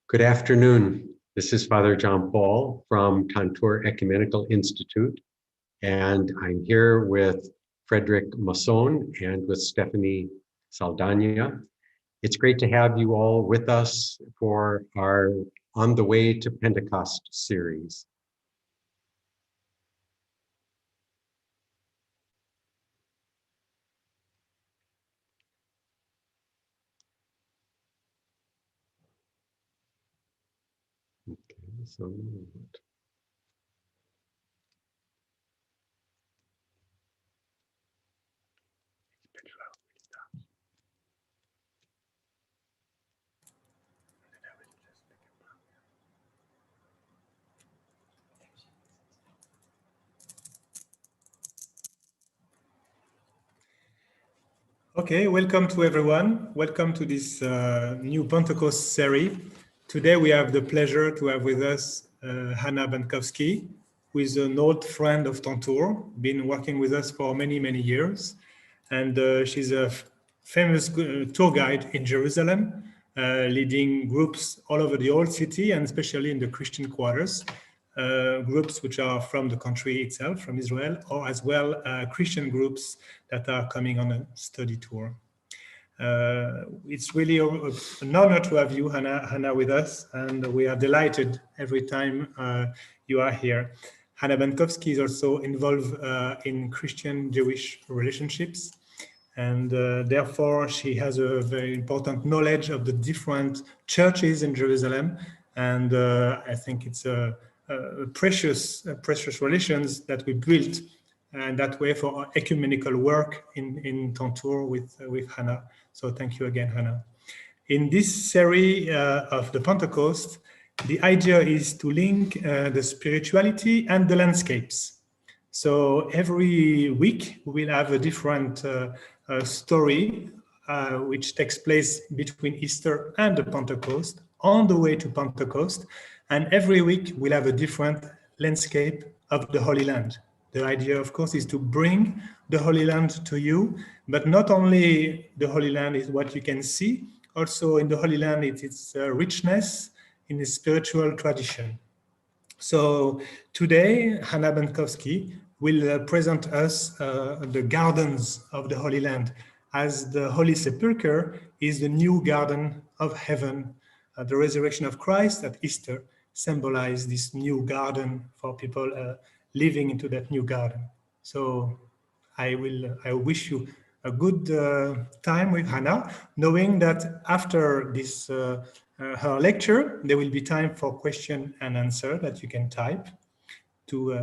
Good afternoon. This is Father John Paul from Tantur Ecumenical Institute, and I'm here with Frederick Masson and with Stephanie Saldana. It's great to have you all with us for our On the Way to Pentecost series. Okay, welcome to everyone. Welcome to this new Pentecost series. Today we have the pleasure to have with us Hannah Bankowski, who is an old friend of Tantur, been working with us for many, many years. And she's a famous tour guide in Jerusalem, leading groups all over the old city and especially in the Christian quarters. Groups which are from the country itself, from Israel, or as well Christian groups that are coming on a study tour. It's really an honor to have you, Hannah, with us, and we are delighted every time you are here. Hannah Bankowski is also involved in Christian-Jewish relationships, and therefore she has a very important knowledge of the different churches in Jerusalem, and I think it's a precious relations that we built and that way for our ecumenical work in Tantur with Hannah. So thank you again, Hannah. In this series of the Pentecost, the idea is to link the spirituality and the landscapes. So every week we'll have a different story which takes place between Easter and the Pentecost, on the way to Pentecost. And every week we'll have a different landscape of the Holy Land. The idea, of course, is to bring the Holy Land to you, but not only the Holy Land is what you can see, also in the Holy Land it's its richness in the spiritual tradition. So today, Hannah Bankowski will present us the gardens of the Holy Land, as the Holy Sepulcher is the new garden of heaven. The resurrection of Christ at Easter symbolize this new garden for people living into that new garden. So I wish you a good time with Hannah, knowing that after this her lecture, there will be time for question and answer that you can type to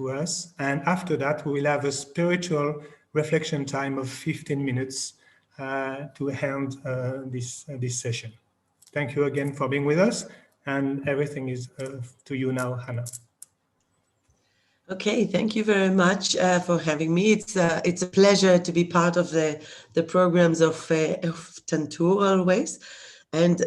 us. And after that, we will have a spiritual reflection time of 15 minutes to end this session. Thank you again for being with us. And everything is to you now, Hannah. Okay, thank you very much for having me. It's a pleasure to be part of the programs of Tantur always. And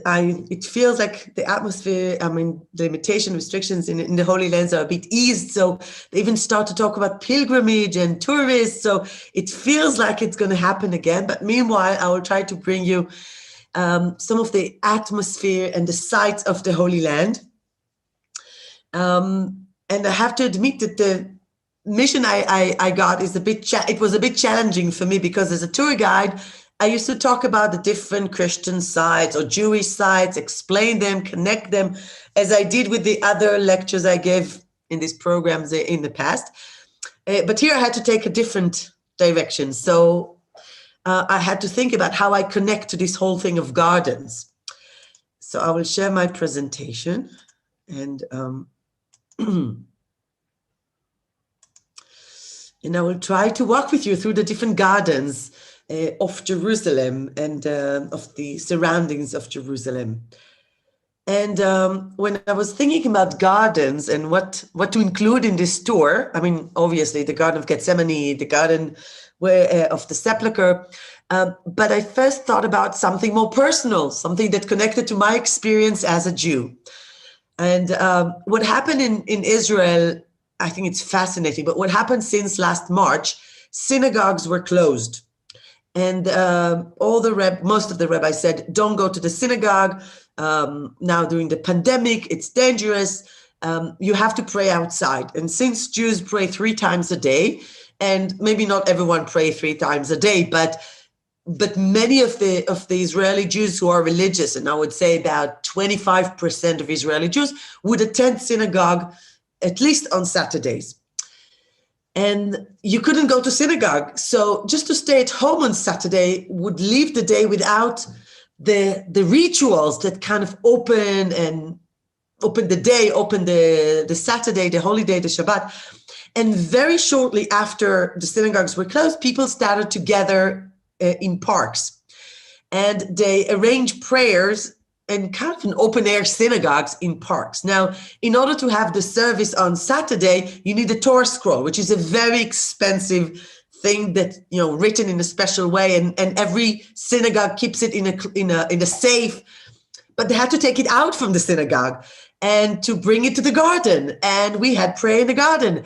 it feels like the atmosphere, I mean, the limitation restrictions in the Holy Lands are a bit eased. So they even start to talk about pilgrimage and tourists. So it feels like it's going to happen again. But meanwhile, I will try to bring you some of the atmosphere and the sights of the Holy Land. And I have to admit that the mission I got is it was a bit challenging for me, because as a tour guide, I used to talk about the different Christian sites or Jewish sites, explain them, connect them, as I did with the other lectures I gave in these programs in the past. But here I had to take a different direction. So I had to think about how I connect to this whole thing of gardens. So I will share my presentation, and and I will try to walk with you through the different gardens of Jerusalem and of the surroundings of Jerusalem. And when I was thinking about gardens and what to include in this tour, I mean, obviously the Garden of Gethsemane, the Garden of the Sepulcher, but I first thought about something more personal, something that connected to my experience as a Jew. And what happened in Israel, I think it's fascinating, but what happened since last March, synagogues were closed. And most of the rabbis said, don't go to the synagogue. Now during the pandemic, it's dangerous. You have to pray outside. And since Jews pray 3 times a day, and maybe not everyone pray 3 times a day, but many of the Israeli Jews who are religious, and I would say about 25% of Israeli Jews would attend synagogue at least on Saturdays. And you couldn't go to synagogue. So just to stay at home on Saturday would leave the day without the rituals that kind of open the day, open the Saturday, the holy day, the Shabbat. And very shortly after the synagogues were closed, people started to gather in parks. And they arranged prayers and kind of an open air synagogues in parks. Now, in order to have the service on Saturday, you need a Torah scroll, which is a very expensive thing that, written in a special way. And every synagogue keeps it in a safe, but they had to take it out from the synagogue and to bring it to the garden. And we had prayer in the garden.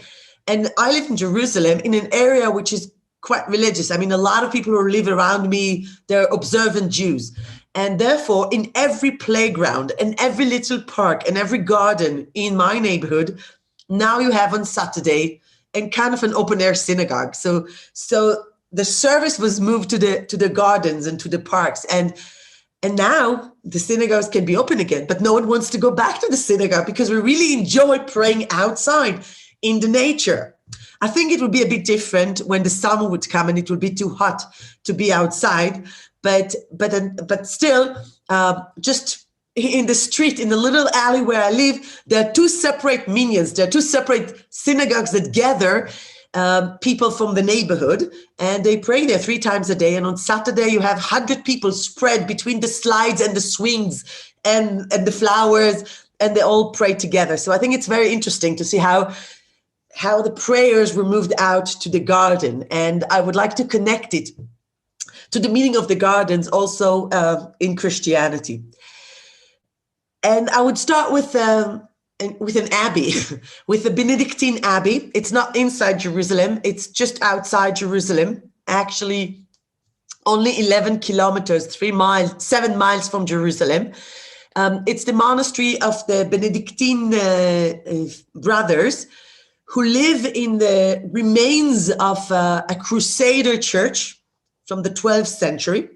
And I live in Jerusalem in an area which is quite religious. I mean, a lot of people who live around me, they're observant Jews. And therefore, in every playground and every little park and every garden in my neighborhood, now you have on Saturday and kind of an open air synagogue. So the service was moved to the gardens and to the parks. And now the synagogues can be open again, but no one wants to go back to the synagogue because we really enjoy praying outside in the nature. I think it would be a bit different when the summer would come and it would be too hot to be outside. But still, just in the street, in the little alley where I live, there are 2 separate minyans. There are 2 separate synagogues that gather people from the neighborhood, and they pray there 3 times a day. And on Saturday, you have 100 people spread between the slides and the swings and the flowers, and they all pray together. So I think it's very interesting to see how the prayers were moved out to the garden. And I would like to connect it to the meaning of the gardens also in Christianity. And I would start with an abbey, with the Benedictine Abbey. It's not inside Jerusalem, it's just outside Jerusalem, actually only 11 kilometers, 7 miles from Jerusalem. It's the monastery of the Benedictine brothers who live in the remains of a Crusader church from the 12th century.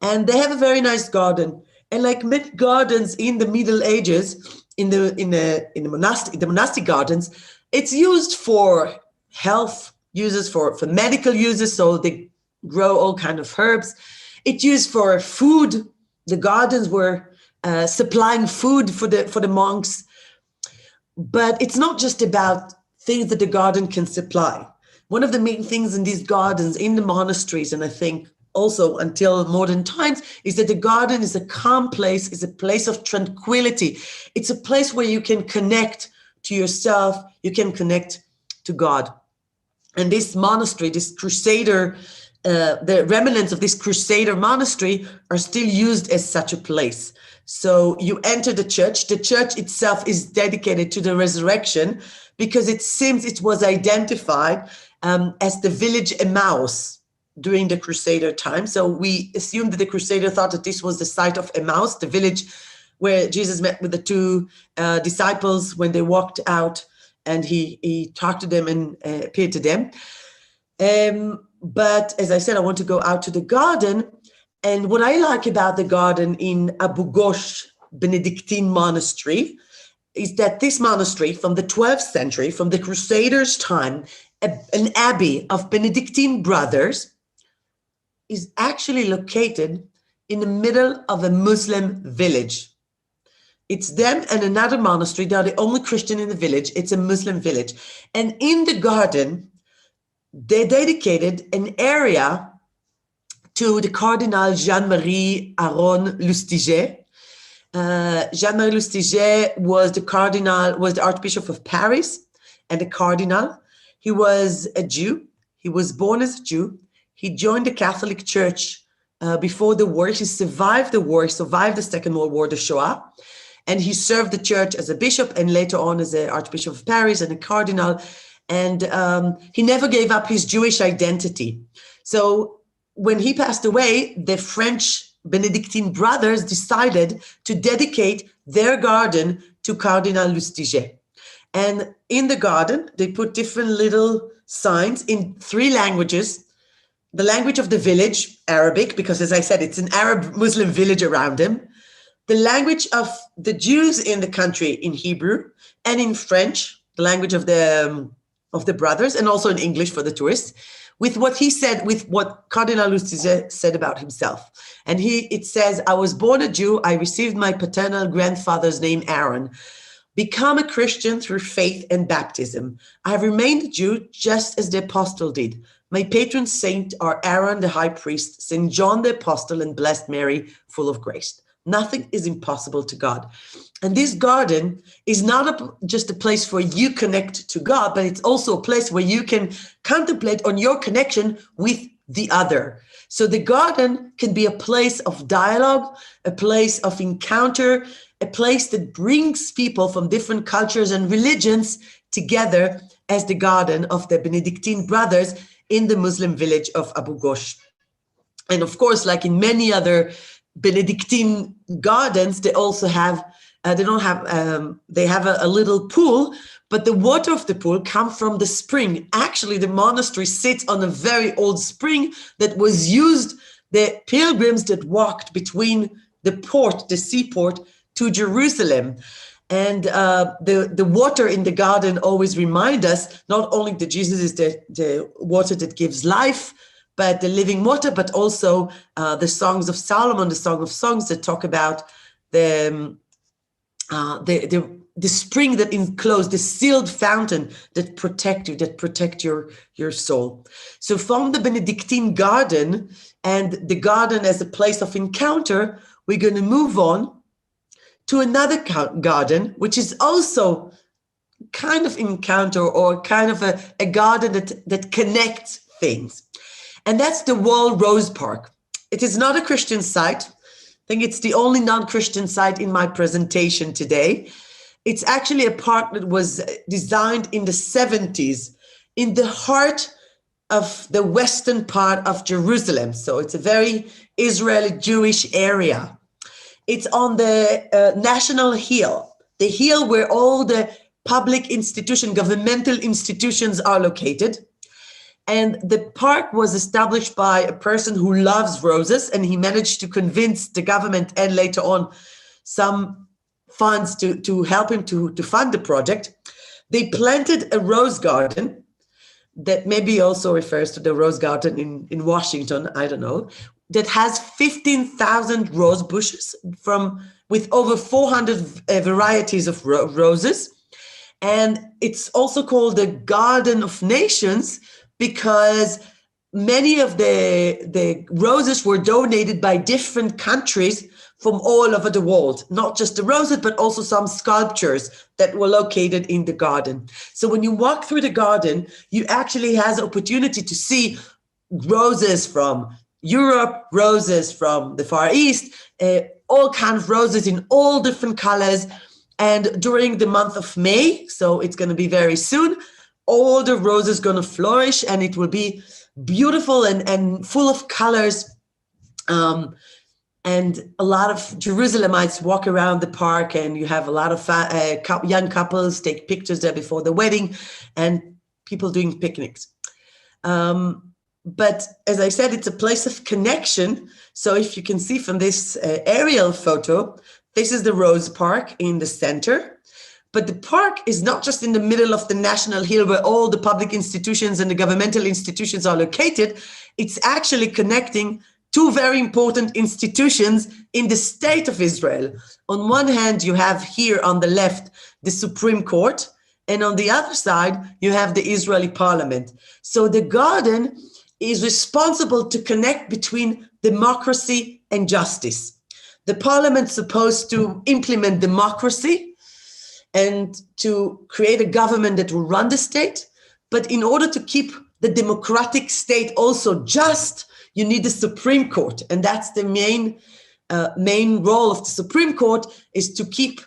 And they have a very nice garden. And like many gardens in the Middle Ages, in the monastic gardens, it's used for health uses, for medical uses. So they grow all kind of herbs. It's used for food. The gardens were supplying food for the monks. But it's not just about things that the garden can supply. One of the main things in these gardens, in the monasteries, and I think also until modern times, is that the garden is a calm place, is a place of tranquility. It's a place where you can connect to yourself, you can connect to God. And this monastery, this Crusader, the remnants of this Crusader monastery are still used as such a place. So you enter the church. The church itself is dedicated to the resurrection because it seems it was identified as the village Emmaus during the Crusader time. So we assume that the Crusader thought that this was the site of Emmaus, the village where Jesus met with the 2 disciples when they walked out, and he talked to them and appeared to them. But as I said, I want to go out to the garden. And what I like about the garden in Abu Ghosh Benedictine Monastery is that this monastery from the 12th century, from the Crusaders' time, an abbey of Benedictine brothers, is actually located in the middle of a Muslim village. It's them and another monastery. They are the only Christian in the village. It's a Muslim village. And in the garden, they dedicated an area to the Cardinal Jean-Marie Aron Lustiger. Jean-Marie Lustiger was the Archbishop of Paris and a cardinal. He was a Jew. He was born as a Jew. He joined the Catholic Church before the war. He survived the war, survived the Second World War, the Shoah. And he served the church as a bishop and later on as the Archbishop of Paris and a cardinal. And he never gave up his Jewish identity. So when he passed away, the French Benedictine brothers decided to dedicate their garden to Cardinal Lustiger. And in the garden, they put different little signs in 3 languages. The language of the village, Arabic, because as I said, it's an Arab Muslim village around him. The language of the Jews in the country in Hebrew, and in French, the language of the brothers, and also in English for the tourists, with what he said, with what Cardinal Lustiger said about himself. And it says, I was born a Jew, I received my paternal grandfather's name, Aaron, become a Christian through faith and baptism. I have remained a Jew just as the apostle did. My patron saint are Aaron the high priest, St. John the apostle, and Blessed Mary, full of grace. Nothing is impossible to God. And this garden is not just a place where you connect to God, but it's also a place where you can contemplate on your connection with the other. So the garden can be a place of dialogue, a place of encounter, a place that brings people from different cultures and religions together, as the garden of the Benedictine brothers in the Muslim village of Abu Ghosh. And of course, like in many other Benedictine gardens, they also have, they have a little pool, but the water of the pool comes from the spring. Actually, the monastery sits on a very old spring that was used, the pilgrims that walked between the seaport to Jerusalem. And the water in the garden always remind us not only that Jesus is the water that gives life, but the living water, but also the songs of Solomon, the Song of Songs that talk about the spring that enclosed, the sealed fountain that protect you, that protect your soul. So from the Benedictine garden and the garden as a place of encounter, we're going to move on to another garden, which is also kind of encounter, or kind of a garden that connects things. And that's the Wall Rose Park. It is not a Christian site. I think it's the only non-Christian site in my presentation today. It's actually a park that was designed in the 70s in the heart of the western part of Jerusalem. So it's a very Israeli Jewish area. It's on the National Hill, the hill where all the public institutions, governmental institutions are located. And the park was established by a person who loves roses, and he managed to convince the government and later on some funds to help him to fund the project. They planted a rose garden that maybe also refers to the rose garden in Washington, I don't know, that has 15,000 rose bushes with over 400 varieties of roses. And it's also called the Garden of Nations because many of the roses were donated by different countries from all over the world, not just the roses, but also some sculptures that were located in the garden. So when you walk through the garden, you actually have the opportunity to see roses from Europe, roses from the Far East, all kinds of roses in all different colors. And during the month of May, so it's going to be very soon, all the roses going to flourish, and it will be beautiful and full of colors. And a lot of Jerusalemites walk around the park, and you have a lot of young couples take pictures there before the wedding, and people doing picnics. But as I said, it's a place of connection. So if you can see from this aerial photo, this is the Rose Park in the center. But the park is not just in the middle of the National Hill where all the public institutions and the governmental institutions are located. It's actually connecting two very important institutions in the state of Israel. On one hand, you have here on the left, the Supreme Court, and on the other side, you have the Israeli parliament. So the garden is responsible to connect between democracy and justice. The parliament is supposed to implement democracy and to create a government that will run the state. But in order to keep the democratic state also just, you need the Supreme Court. And that's the main role of the Supreme Court, is to keep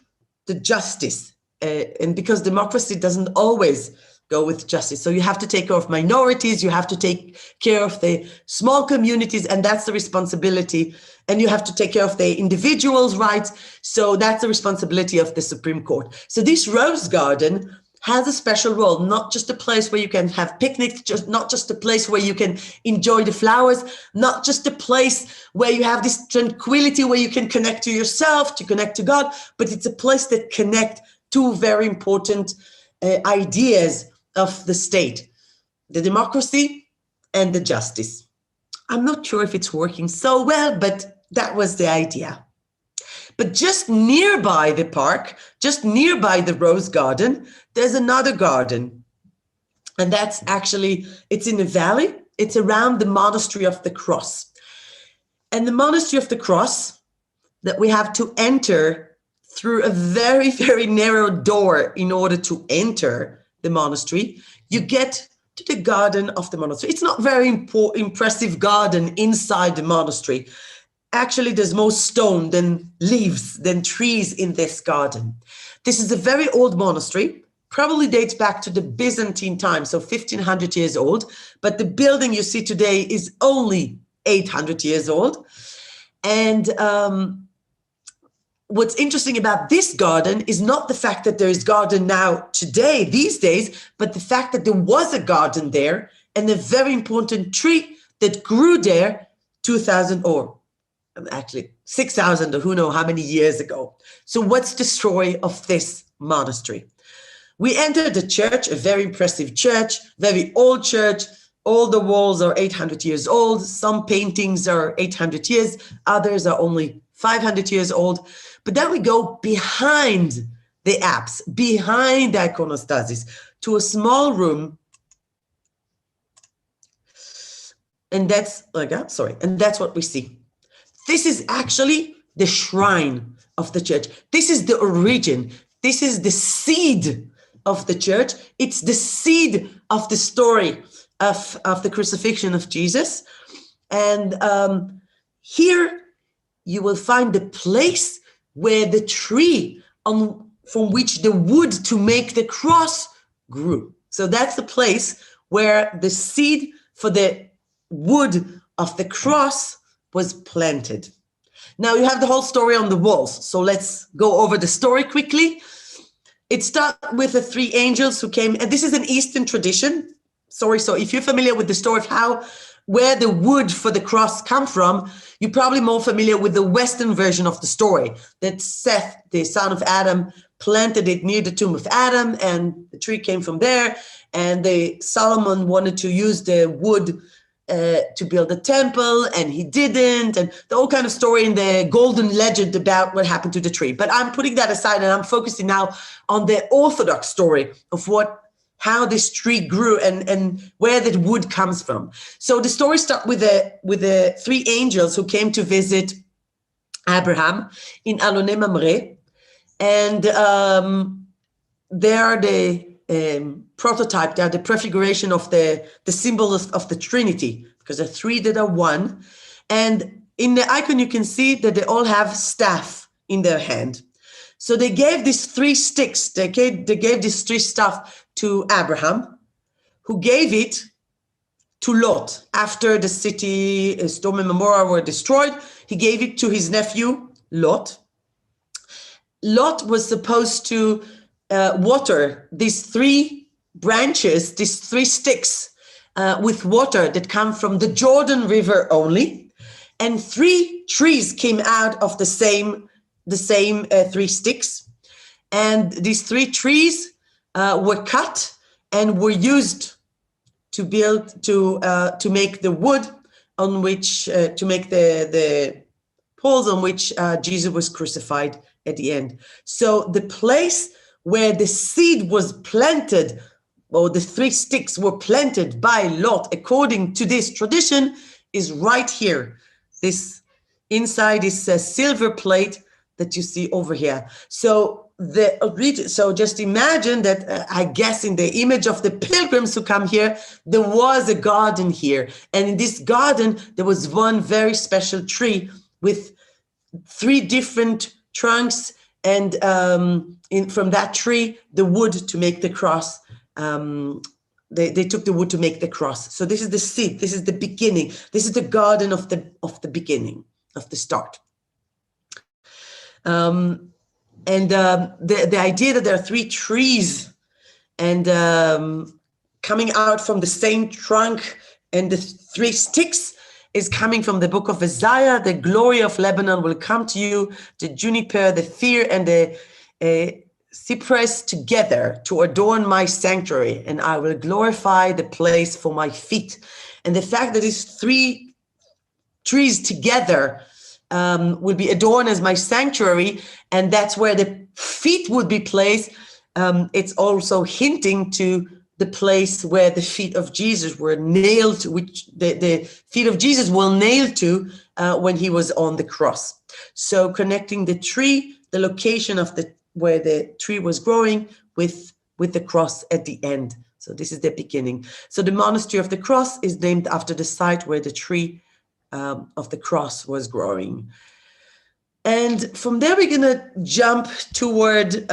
the justice. And because democracy doesn't always go with justice. So you have to take care of minorities, you have to take care of the small communities, and that's the responsibility. And you have to take care of the individuals' rights. So that's the responsibility of the Supreme Court. So this rose garden has a special role, not just a place where you can have picnics, not just a place where you can enjoy the flowers, not just a place where you have this tranquility where you can connect to yourself, to connect to God, but it's a place that connects two very important ideas of the state, the democracy and the justice. I'm not sure if it's working so well, but that was the idea. But just nearby the park, just nearby the rose garden, there's another garden. And that's actually, it's in a valley. It's around the Monastery of the Cross. And the Monastery of the Cross, that we have to enter through a very, very narrow door in order to enter the monastery, you get to the garden of the monastery. It's not very impressive garden inside the monastery. Actually, there's more stone than leaves, than trees in this garden. This is a very old monastery, probably dates back to the Byzantine time, so 1500 years old. But the building you see today is only 800 years old. And what's interesting about this garden is not the fact that there is garden now today, these days, but the fact that there was a garden there and a very important tree that grew there 2,000 or actually 6,000 or who knows how many years ago. So what's the story of this monastery? We entered the church, a very impressive church, very old church. All the walls are 800 years old. Some paintings are 800 years. Others are only 500 years old. But then we go behind the apse, behind the iconostasis, to a small room. And that's, and that's what we see. This is actually the shrine of the church. This is the origin. This is the seed of the church. It's the seed of the story of the crucifixion of Jesus. And here you will find the place where the tree from which the wood to make the cross grew. So that's the place where the seed for the wood of the cross was planted. Now you have the whole story on the walls. So let's go over the story quickly. It starts with the three angels who came, and this is an Eastern tradition. So if you're familiar with the story of where the wood for the cross come from, you're probably more familiar with the Western version of the story, that Seth, the son of Adam, planted it near the tomb of Adam, and the tree came from there. And Solomon wanted to use the wood to build a temple, and he didn't, and the whole kind of story in the golden legend about what happened to the tree. But I'm putting that aside, and I'm focusing now on the Orthodox story of how this tree grew and where that wood comes from. So the story starts with the three angels who came to visit Abraham in Alone Mamre, and they are the prototype, they are the prefiguration of the symbol of the Trinity, because there are three that are one. And in the icon, you can see that they all have staff in their hand. So they gave these three sticks, they gave these three staff to Abraham, who gave it to Lot. After the city, Sodom and Gomorrah were destroyed, he gave it to his nephew, Lot. Lot was supposed to water these three branches, these three sticks, with water that come from the Jordan River only. And three trees came out of the same three sticks. And these three trees were cut and were used to build, to make the wood on which, to make the poles on which Jesus was crucified at the end. So the place where the seed was planted, or the three sticks were planted by Lot, according to this tradition, is right here. This inside is a silver plate that you see over here. So just imagine that, I guess in the image of the pilgrims who come here, there was a garden here. And in this garden, there was one very special tree with three different trunks, and from that tree, the wood to make the cross They took the wood to make the cross. So this is the seed. This is the beginning. This is the garden of the beginning, of the start. And the idea that there are three trees and coming out from the same trunk and the three sticks is coming from the book of Isaiah. The glory of Lebanon will come to you, the juniper, the fir, and the cypress together to adorn my sanctuary, and I will glorify the place for my feet. And the fact that these three trees together will be adorned as my sanctuary, and that's where the feet would be placed. It's also hinting to the place where the feet of Jesus were nailed, which the feet of Jesus were nailed to when he was on the cross. So connecting the tree, the location of where the tree was growing with the cross at the end. So this is the beginning. So the Monastery of the Cross is named after the site where the tree of the cross was growing. And from there, we're going to jump toward,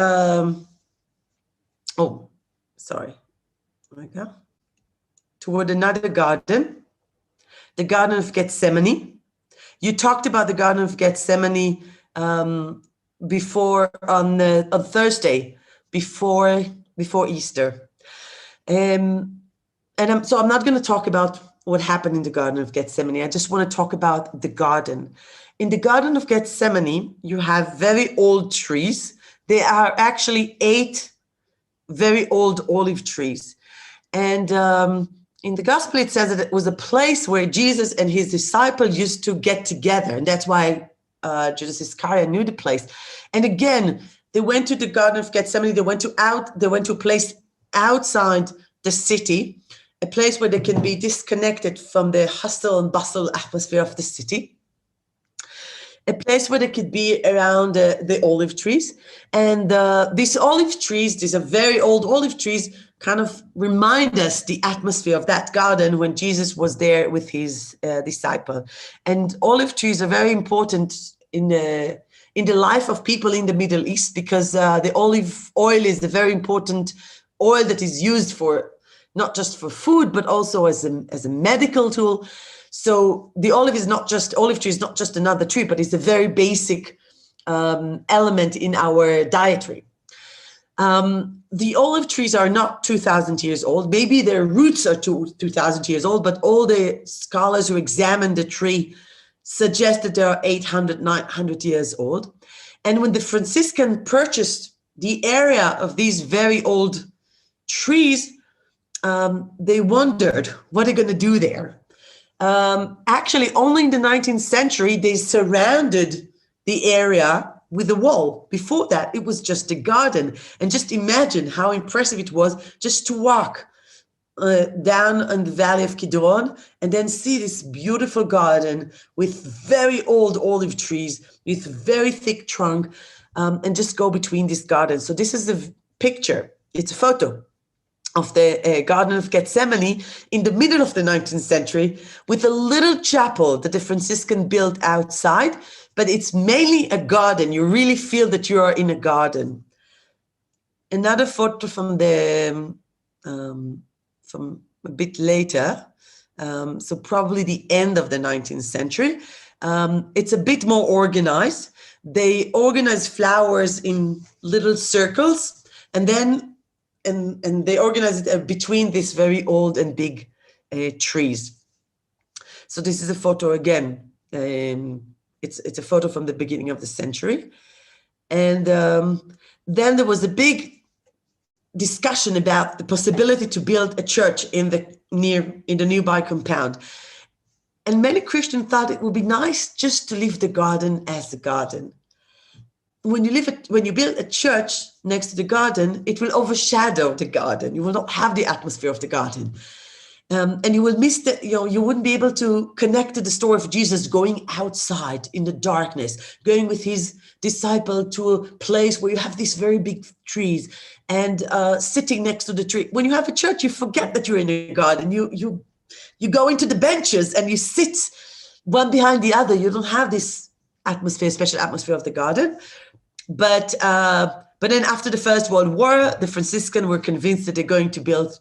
toward another garden, the Garden of Gethsemane. You talked about the Garden of Gethsemane before on Thursday, before Easter. So I'm not going to talk about what happened in the Garden of Gethsemane. I just want to talk about the garden. In the Garden of Gethsemane, you have very old trees. There are actually 8 very old olive trees. And in the gospel, it says that it was a place where Jesus and his disciples used to get together. And that's why Judas Iscariot knew the place. And again, they went to the Garden of Gethsemane. They went to a place outside the city, a place where they can be disconnected from the hustle and bustle atmosphere of the city. A place where they could be around the olive trees. And these olive trees, these are very old olive trees, kind of remind us the atmosphere of that garden when Jesus was there with his disciple. And olive trees are very important in the life of people in the Middle East, because the olive oil is a very important oil that is used for not just for food, but also as a medical tool. So the olive tree is not just another tree, but it's a very basic element in our dietary. The olive trees are not 2,000 years old. Maybe their roots are 2,000 years old, but all the scholars who examined the tree suggest that they are 800, 900 years old. And when the Franciscan purchased the area of these very old trees, they wondered, what are they going to do there? Actually, only in the 19th century, they surrounded the area with a wall. Before that, it was just a garden. And just imagine how impressive it was just to walk down in the valley of Kidron and then see this beautiful garden with very old olive trees, with very thick trunk, and just go between these gardens. So this is a picture. It's a photo of the Garden of Gethsemane in the middle of the 19th century with a little chapel that the Franciscan built outside, but it's mainly a garden. You really feel that you are in a garden. Another photo from from a bit later, so probably the end of the 19th century. It's a bit more organized. They organize flowers in little circles, and then and they organize it between these very old and big trees. So this is a photo again. It's a photo from the beginning of the century. And then there was a big discussion about the possibility to build a church in the nearby compound. And many Christians thought it would be nice just to leave the garden as a garden. When you build a church next to the garden, it will overshadow the garden. You will not have the atmosphere of the garden. And you will miss you wouldn't be able to connect to the story of Jesus going outside in the darkness, going with his disciple to a place where you have these very big trees and sitting next to the tree. When you have a church, you forget that you're in a garden. You go into the benches and you sit one behind the other. You don't have this atmosphere, special atmosphere of the garden. But But then after the First World War, the Franciscans were convinced that they're going to build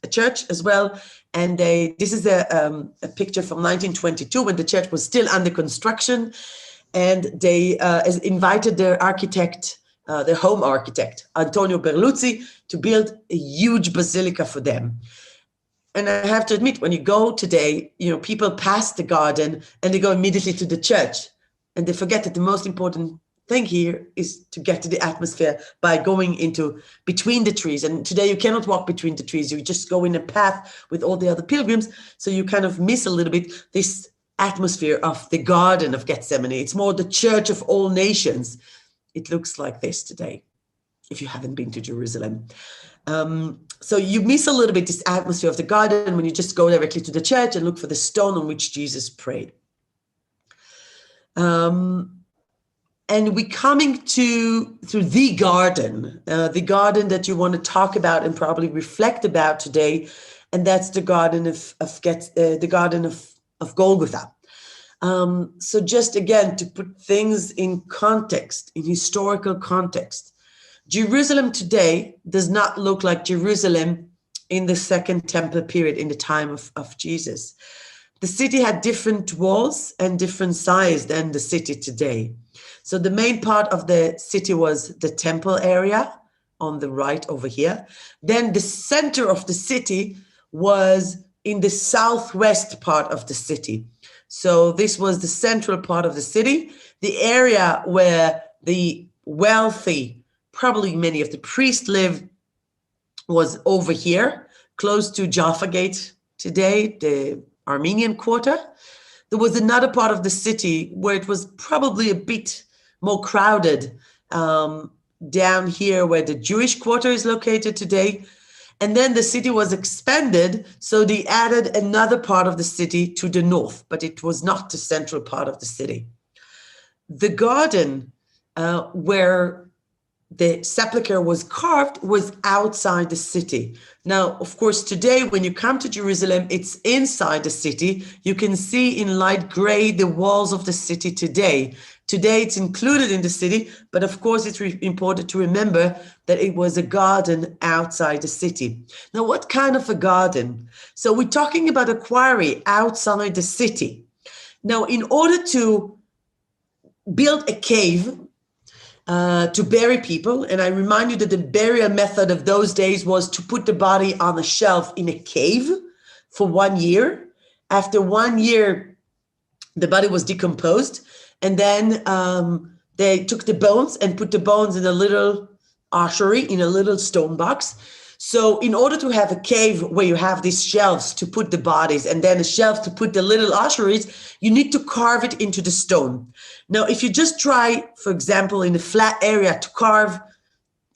a church as well. And this is a picture from 1922 when the church was still under construction. And they invited their architect, their home architect, Antonio Berluzzi, to build a huge basilica for them. And I have to admit, when you go today, people pass the garden and they go immediately to the church. And they forget that the most important thing here is to get to the atmosphere by going into between the trees. And today you cannot walk between the trees. You just go in a path with all the other pilgrims. So you kind of miss a little bit this atmosphere of the Garden of Gethsemane. It's more the church of all nations. It looks like this today, if you haven't been to Jerusalem. So you miss a little bit this atmosphere of the garden when you just go directly to the church and look for the stone on which Jesus prayed. And we're coming through the garden that you want to talk about and probably reflect about today, and that's the Garden of Golgotha. So just again, to put things in context, in historical context, Jerusalem today does not look like Jerusalem in the Second Temple period in the time of Jesus. The city had different walls and different size than the city today. So the main part of the city was the temple area on the right over here. Then the center of the city was in the southwest part of the city. So this was the central part of the city, the area where the wealthy, probably many of the priests lived, was over here, close to Jaffa Gate today, the Armenian Quarter. There was another part of the city where it was probably a bit more crowded, down here where the Jewish Quarter is located today. And then the city was expanded, so they added another part of the city to the north, but it was not the central part of the city. The garden where the sepulcher was carved was outside the city. Now, of course, today when you come to Jerusalem, it's inside the city. You can see in light gray the walls of the city today. Today it's included in the city, but of course it's important to remember that it was a garden outside the city. Now, what kind of a garden? So we're talking about a quarry outside the city. Now, in order to build a cave, to bury people, and I remind you that the burial method of those days was to put the body on a shelf in a cave for 1 year. After 1 year, the body was decomposed, and then they took the bones and put the bones in a little ossuary, in a little stone box. So in order to have a cave where you have these shelves to put the bodies and then a shelf to put the little ossuaries, you need to carve it into the stone. Now, if you just try, for example, in a flat area to carve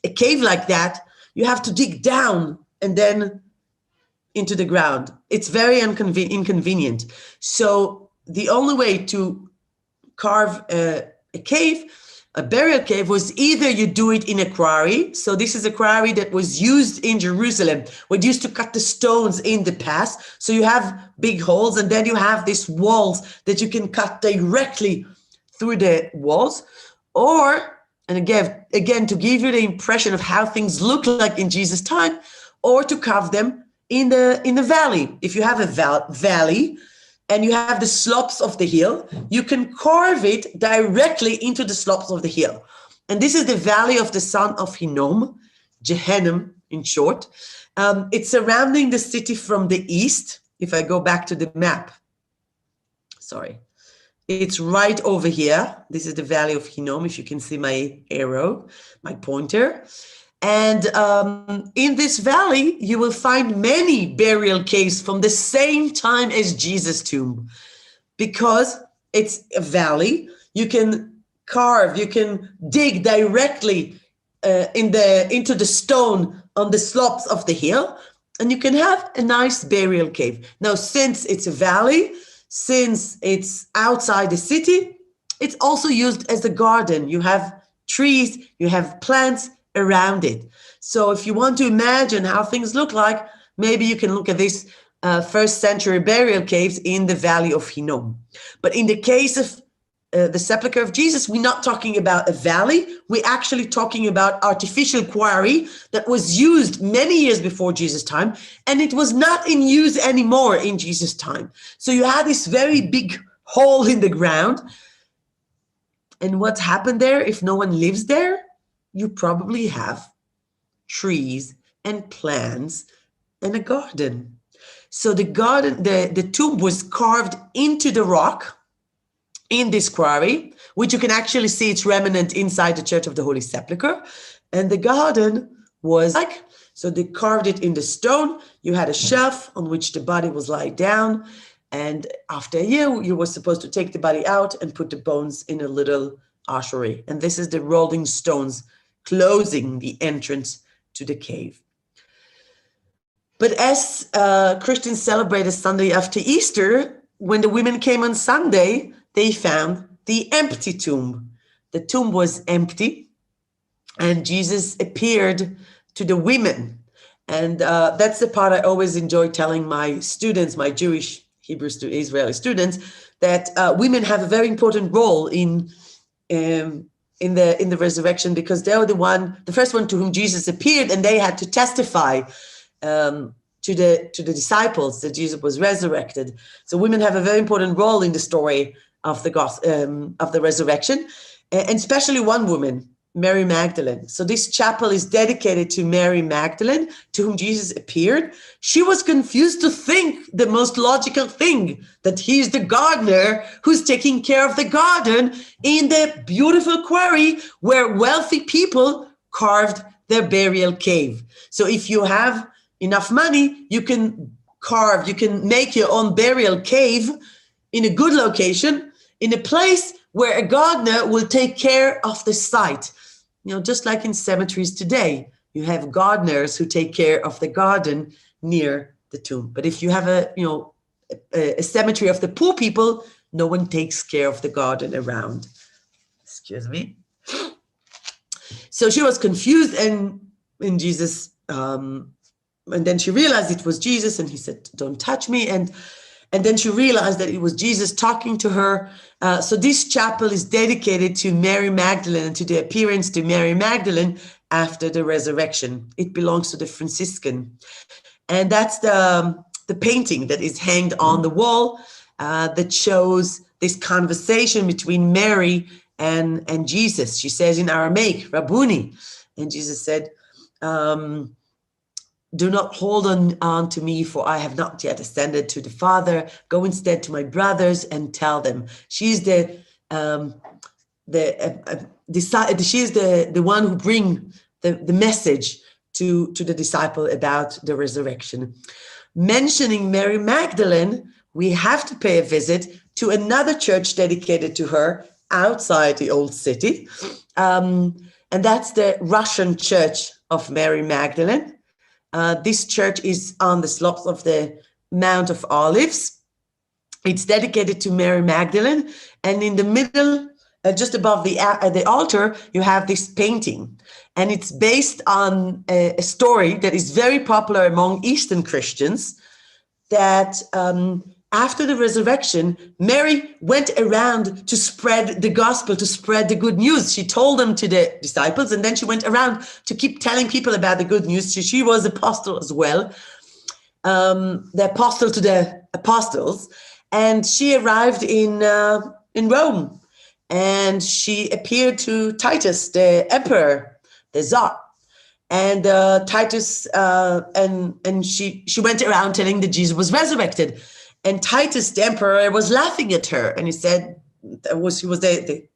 a cave like that, you have to dig down and then into the ground. It's very inconvenient. So the only way to carve a cave, a burial cave, was either you do it in a quarry. So this is a quarry that was used in Jerusalem, where it used to cut the stones in the past. So you have big holes, and then you have these walls that you can cut directly through the walls. Or, and again, to give you the impression of how things look like in Jesus' time, or to carve them in the valley. If you have a valley, and you have the slopes of the hill, you can carve it directly into the slopes of the hill. And this is the valley of the Sun of Hinom, Gehenna in short. It's surrounding the city from the east. If I go back to the map, sorry, it's right over here. This is the valley of Hinnom, if you can see my arrow, my pointer. And in this valley, you will find many burial caves from the same time as Jesus' tomb. Because it's a valley, you can carve, you can dig directly into the stone on the slopes of the hill, and you can have a nice burial cave. Now, since it's a valley, since it's outside the city, it's also used as a garden. You have trees, you have plants around it. So if you want to imagine how things look like, maybe you can look at these first century burial caves in the valley of Hinnom. But in the case of the sepulcher of Jesus, we're not talking about a valley. We're actually talking about artificial quarry that was used many years before Jesus' time, and it was not in use anymore in Jesus' time. So you had this very big hole in the ground. And what happened there, if no one lives there, you probably have trees and plants and a garden. So the garden, the tomb was carved into the rock in this quarry, which you can actually see its remnant inside the Church of the Holy Sepulchre. And the garden was like, so they carved it in the stone. You had a shelf on which the body was laid down. And after a year, you were supposed to take the body out and put the bones in a little ossuary. And this is the rolling stones closing the entrance to the cave. But as Christians celebrated Sunday after Easter, when the women came on Sunday, they found the empty tomb. The tomb was empty, and Jesus appeared to the women. And that's the part I always enjoy telling my students, my Jewish, Hebrew, Israeli students, that women have a very important role in the resurrection, because they were the first one to whom Jesus appeared, and they had to testify to the disciples that Jesus was resurrected. So women have a very important role in the story of the resurrection, and especially one woman, Mary Magdalene. So this chapel is dedicated to Mary Magdalene, to whom Jesus appeared. She was confused to think the most logical thing, that he's the gardener who's taking care of the garden in the beautiful quarry where wealthy people carved their burial cave. So if you have enough money, you can make your own burial cave in a good location, in a place where a gardener will take care of the site. You know, just like in cemeteries today, you have gardeners who take care of the garden near the tomb. But if you have a cemetery of the poor people, no one takes care of the garden around. Excuse me. So she was confused, and Jesus, and then she realized it was Jesus, and he said, "Don't touch me." And then she realized that it was Jesus talking to her. So this chapel is dedicated to Mary Magdalene and to the appearance to Mary Magdalene after the resurrection. It belongs to the Franciscan. And that's the painting that is hanged on the wall that shows this conversation between Mary and Jesus. She says in Aramaic, Rabboni. And Jesus said, "Do not hold on to me, for I have not yet ascended to the Father. Go instead to my brothers and tell them." She's the one who bring the message to the disciple about the resurrection. Mentioning Mary Magdalene, we have to pay a visit to another church dedicated to her outside the old city, and that's the Russian Church of Mary Magdalene. This church is on the slopes of the Mount of Olives. It's dedicated to Mary Magdalene, and in the middle, just above the altar, you have this painting, and it's based on a story that is very popular among Eastern Christians, that after the resurrection, Mary went around to spread the gospel, to spread the good news. She told them to the disciples, and then she went around to keep telling people about the good news. She was apostle as well, the apostle to the apostles. And she arrived in Rome, and she appeared to Titus, the emperor, the Tsar. And Titus, and she went around telling that Jesus was resurrected. And Titus, the emperor, was laughing at her, and he said, he was the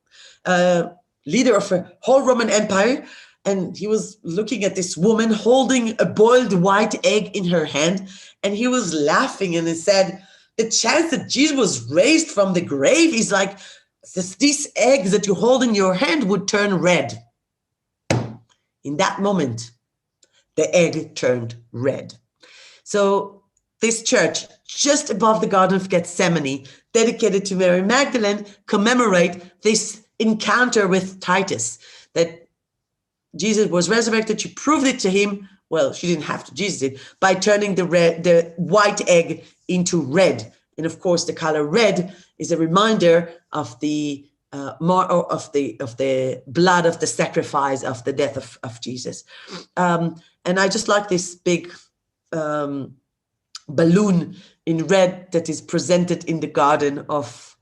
leader of a whole Roman Empire, and he was looking at this woman holding a boiled white egg in her hand, and he was laughing, and he said, "The chance that Jesus was raised from the grave is like these eggs that you hold in your hand would turn red." In that moment, the egg turned red. So this church, just above the Garden of Gethsemane, dedicated to Mary Magdalene, commemorate this encounter with Titus, that Jesus was resurrected. She proved it to him. Well, she didn't have to, Jesus did, by turning the white egg into red. And of course, the color red is a reminder of the more of the blood of the sacrifice of the death of Jesus. And I just like this big balloon in red that is presented in the garden of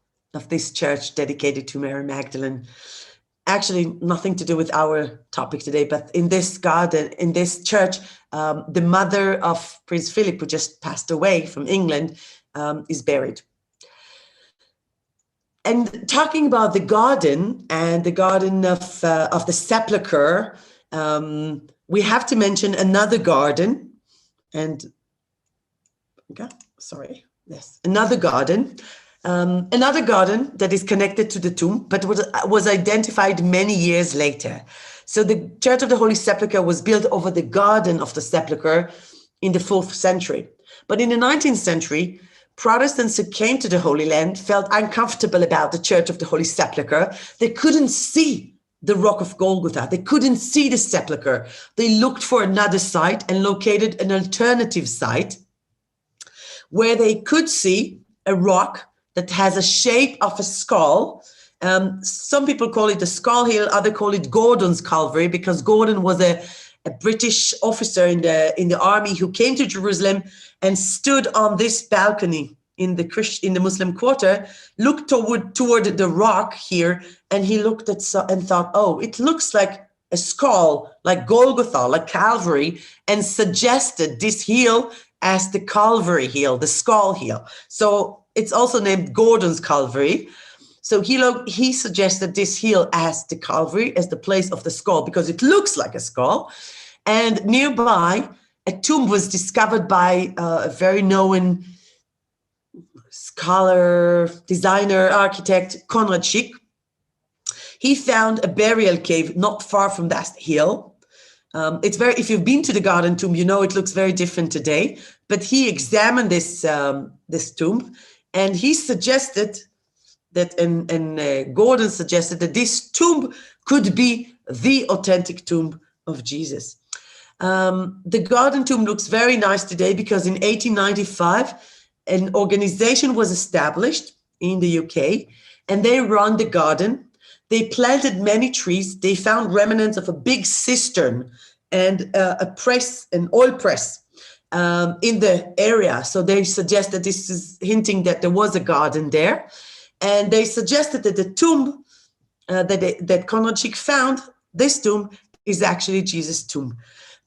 this church dedicated to Mary Magdalene. Actually, nothing to do with our topic today, but in this garden, in this church, the mother of Prince Philip, who just passed away from England, is buried. And talking about the garden and the garden of the Sepulcher, we have to mention another garden, and another garden that is connected to the tomb, but was identified many years later. So the Church of the Holy Sepulchre was built over the Garden of the Sepulchre in the 4th century. But in the 19th century, Protestants who came to the Holy Land felt uncomfortable about the Church of the Holy Sepulchre. They couldn't see the Rock of Golgotha. They couldn't see the sepulchre. They looked for another site and located an alternative site where they could see a rock that has a shape of a skull. Some people call it the Skull Hill, others call it Gordon's Calvary, because Gordon was a British officer in the army who came to Jerusalem and stood on this balcony in the Muslim quarter, looked toward the rock here, and he looked at and thought, oh, it looks like a skull, like Golgotha, like Calvary, and suggested this hill as the Calvary hill, the Skull Hill. So it's also named Gordon's Calvary. So he suggested this hill as the Calvary, as the place of the skull, because it looks like a skull. And nearby, a tomb was discovered by a very known scholar, designer, architect, Konrad Schick. He found a burial cave not far from that hill. If you've been to the Garden Tomb, you know it looks very different today. But he examined this tomb, and he suggested that, and Gordon suggested that this tomb could be the authentic tomb of Jesus. The Garden Tomb looks very nice today because in 1895, an organization was established in the UK, and they run the garden. They planted many trees. They found remnants of a big cistern and an oil press in the area. So they suggest that this is hinting that there was a garden there. And they suggested that the tomb that Konrad Schick found, this tomb, is actually Jesus' tomb.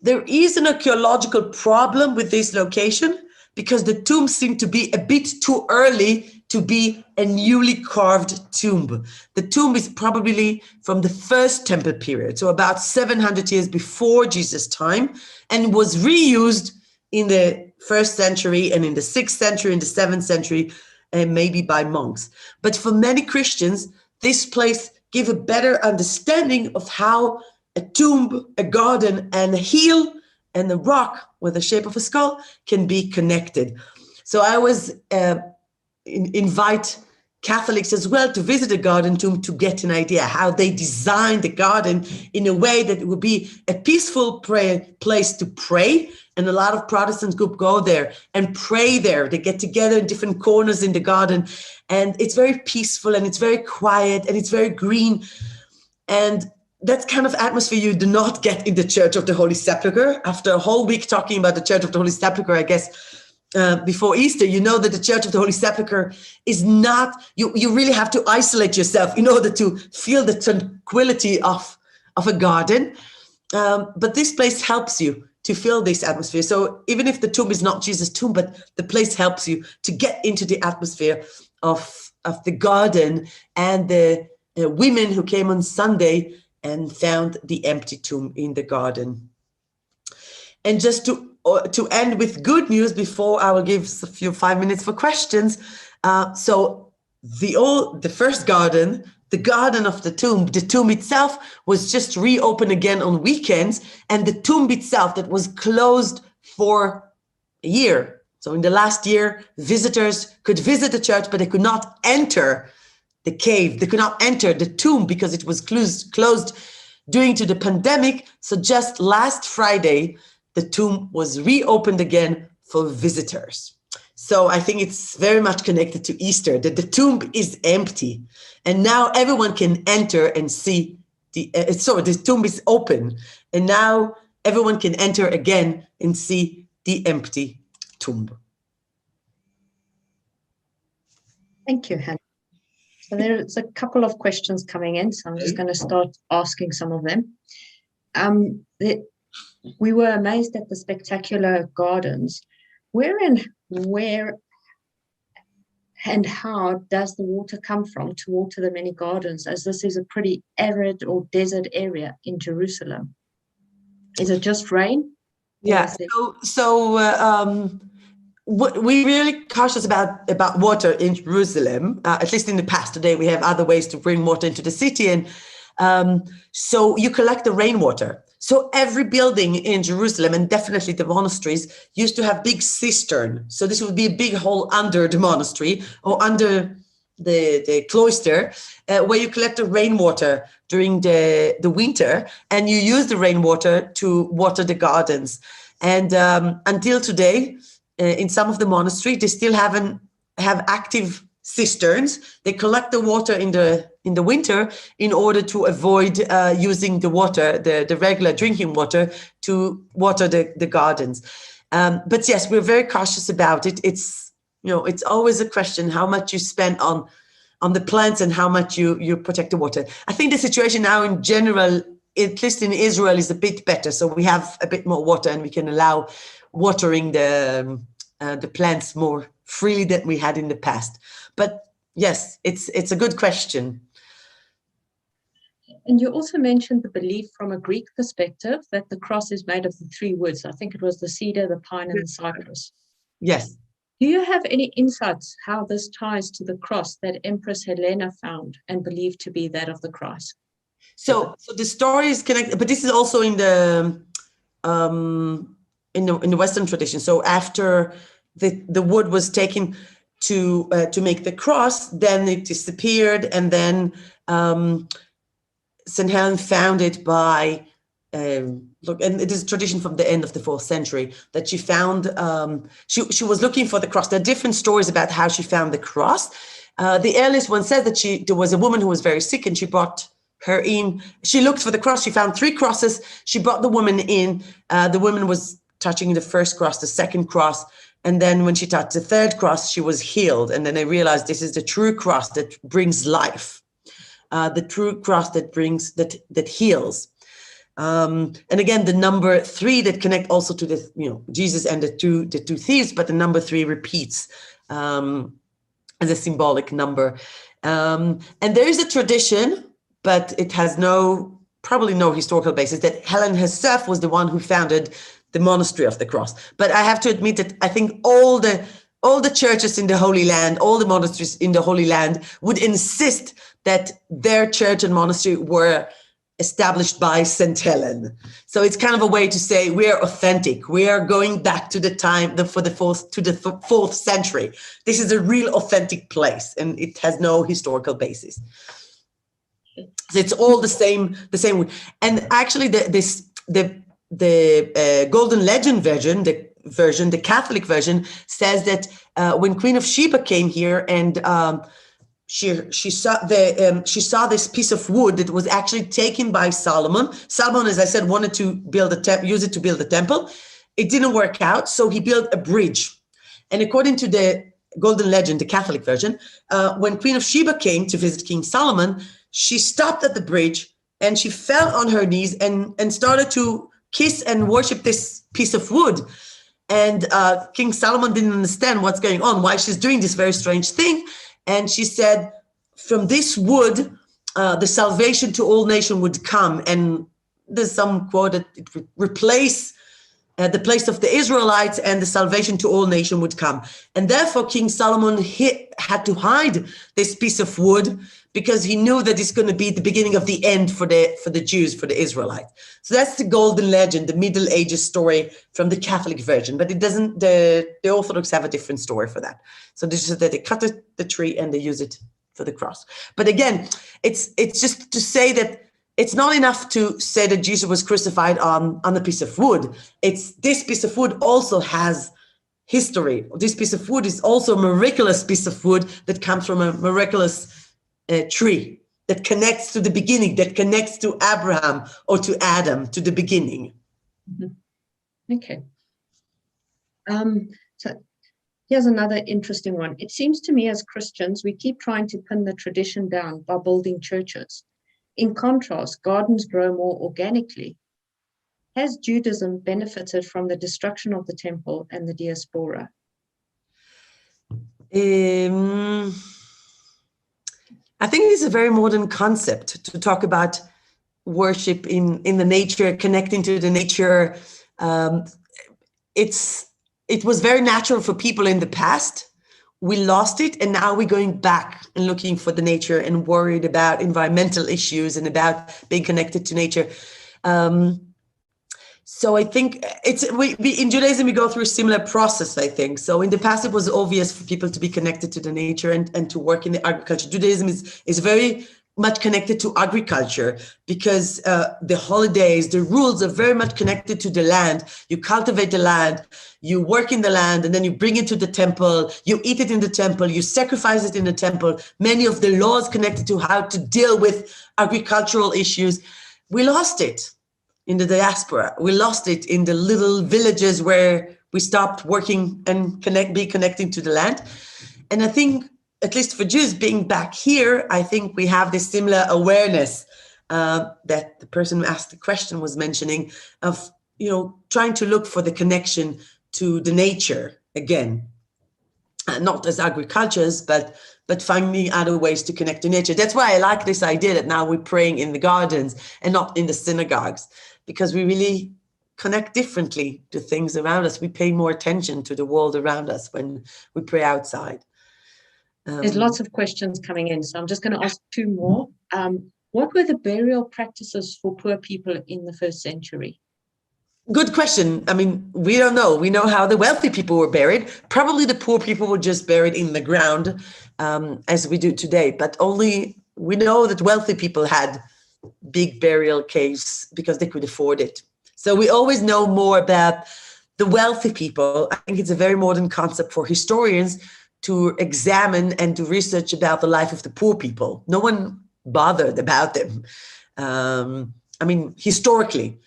There is an archaeological problem with this location because the tomb seemed to be a bit too early to be a newly carved tomb. The tomb is probably from the first temple period, so about 700 years before Jesus' time, and was reused in the 1st century and in the 6th century, in the 7th century, and maybe by monks. But for many Christians, this place gave a better understanding of how a tomb, a garden, and a hill and a rock with the shape of a skull can be connected. So I always invite Catholics as well to visit a garden tomb to get an idea how they designed the garden in a way that it would be a peaceful place to pray. And a lot of Protestant groups go there and pray there. They get together in different corners in the garden, and it's very peaceful and it's very quiet and it's very green. And that kind of atmosphere you do not get in the Church of the Holy Sepulchre. After a whole week talking about the Church of the Holy Sepulchre, I guess, before Easter, you know that the Church of the Holy Sepulchre is not, you really have to isolate yourself in order to feel the tranquility of a garden. But this place helps you to feel this atmosphere. So even if the tomb is not Jesus' tomb, but the place helps you to get into the atmosphere of the garden and the women who came on Sunday and found the empty tomb in the garden. And just to end with good news before I will give a few 5 minutes for questions. So the first garden, the garden of the tomb itself was just reopened again on weekends, and the tomb itself that was closed for a year. So in the last year, visitors could visit the church, but they could not enter the cave. They could not enter the tomb because it was closed due to the pandemic. So just last Friday, the tomb was reopened again for visitors. So I think it's very much connected to Easter, that the tomb is empty. And now everyone can enter and see the tomb is open. And now everyone can enter again and see the empty tomb. Thank you, Hannah. So there's a couple of questions coming in, so I'm just going to start asking some of them. We were amazed at the spectacular gardens. Where and how does the water come from to water the many gardens, as this is a pretty arid or desert area in Jerusalem? Is it just rain? Yeah, we're really cautious about water in Jerusalem, at least in the past. Today we have other ways to bring water into the city, and so you collect the rainwater. So every building in Jerusalem, and definitely the monasteries, used to have big cistern. So this would be a big hole under the monastery or under the cloister, where you collect the rainwater during the winter, and you use the rainwater to water the gardens. And until today, in some of the monasteries, they still have active cisterns. They collect the water in the winter in order to avoid using the water, the regular drinking water, to water the gardens. But yes, we're very cautious about it. It's always a question how much you spend on the plants and how much you protect the water. I think the situation now in general, at least in Israel, is a bit better. So we have a bit more water, and we can allow watering the plants more freely than we had in the past. But yes, it's a good question. And you also mentioned the belief from a Greek perspective that the cross is made of the three woods. I think it was the cedar, the pine, and the cypress. Yes. Do you have any insights how this ties to the cross that Empress Helena found and believed to be that of the Christ? So the story is connected, but this is also in the Western tradition. So after the wood was taken to make the cross, then it disappeared, and then St. Helen found it by and it is a tradition from the end of the 4th century that she found. She was looking for the cross. There are different stories about how she found the cross. The earliest one says that there was a woman who was very sick, and she brought her in. She looked for the cross. She found 3 crosses. She brought the woman in. The woman was touching the first cross, the second cross. And then when she touched the 3rd cross, she was healed. And then they realized this is the true cross that brings life, the true cross that heals. And again, the number 3 that connect also to the Jesus and the two thieves, but the number 3 repeats as a symbolic number. And there is a tradition, but it has probably no historical basis, that Helen herself was the one who founded the Monastery of the Cross. But I have to admit that I think all the churches in the Holy Land, all the monasteries in the Holy Land would insist that their church and monastery were established by St. Helen. So it's kind of a way to say we're authentic. We are going back to the time for the 4th century. This is a real authentic place, and it has no historical basis. So it's all the same. And actually, the Golden Legend version, the Catholic version, says that when Queen of Sheba came here and she saw this piece of wood that was actually taken by Solomon. Solomon, as I said, wanted to use it to build a temple. It didn't work out, so he built a bridge. And according to the Golden Legend, the Catholic version, when Queen of Sheba came to visit King Solomon, she stopped at the bridge and she fell on her knees and started to kiss and worship this piece of wood. And King Solomon didn't understand what's going on, why she's doing this very strange thing. And she said, from this wood, the salvation to all nations would come. And there's some quote that it would replace the place of the Israelites, and the salvation to all nations would come. And therefore, King Solomon had to hide this piece of wood, because he knew that it's going to be the beginning of the end for the Jews, for the Israelites. So that's the Golden Legend, the Middle Ages story from the Catholic version. But it doesn't. The Orthodox have a different story for that. So this is that they cut the tree and they use it for the cross. But again, it's just to say that it's not enough to say that Jesus was crucified on a piece of wood. It's this piece of wood also has history. This piece of wood is also a miraculous piece of wood that comes from a miraculous tree that connects to the beginning, that connects to Abraham or to Adam, to the beginning. Okay. So here's another interesting one. It seems to me as Christians, we keep trying to pin the tradition down by building churches. In contrast, gardens grow more organically. Has Judaism benefited from the destruction of the temple and the diaspora? I think it's a very modern concept to talk about worship in the nature, connecting to the nature. It was very natural for people in the past. We lost it, and now we're going back and looking for the nature and worried about environmental issues and about being connected to nature. So I think in Judaism, we go through a similar process, I think. So in the past, it was obvious for people to be connected to the nature and to work in the agriculture. Judaism is very much connected to agriculture because the holidays, the rules are very much connected to the land. You cultivate the land, you work in the land, and then you bring it to the temple, you eat it in the temple, you sacrifice it in the temple. Many of the laws connected to how to deal with agricultural issues, we lost it in the diaspora. We lost it in the little villages where we stopped working and connecting to the land. And I think, at least for Jews being back here, I think we have this similar awareness that the person who asked the question was mentioning of, trying to look for the connection to the nature again, not as agricultures, but finding other ways to connect to nature. That's why I like this idea that now we're praying in the gardens and not in the synagogues, because we really connect differently to things around us. We pay more attention to the world around us when we pray outside. There's lots of questions coming in, so I'm just going to ask two more. What were the burial practices for poor people in the first century? Good question. I mean, we don't know. We know how the wealthy people were buried. Probably the poor people were just buried in the ground, as we do today. But only we know that wealthy people had big burial caves because they could afford it. So we always know more about the wealthy people. I think it's a very modern concept for historians to examine and to research about the life of the poor people. No one bothered about them. Historically,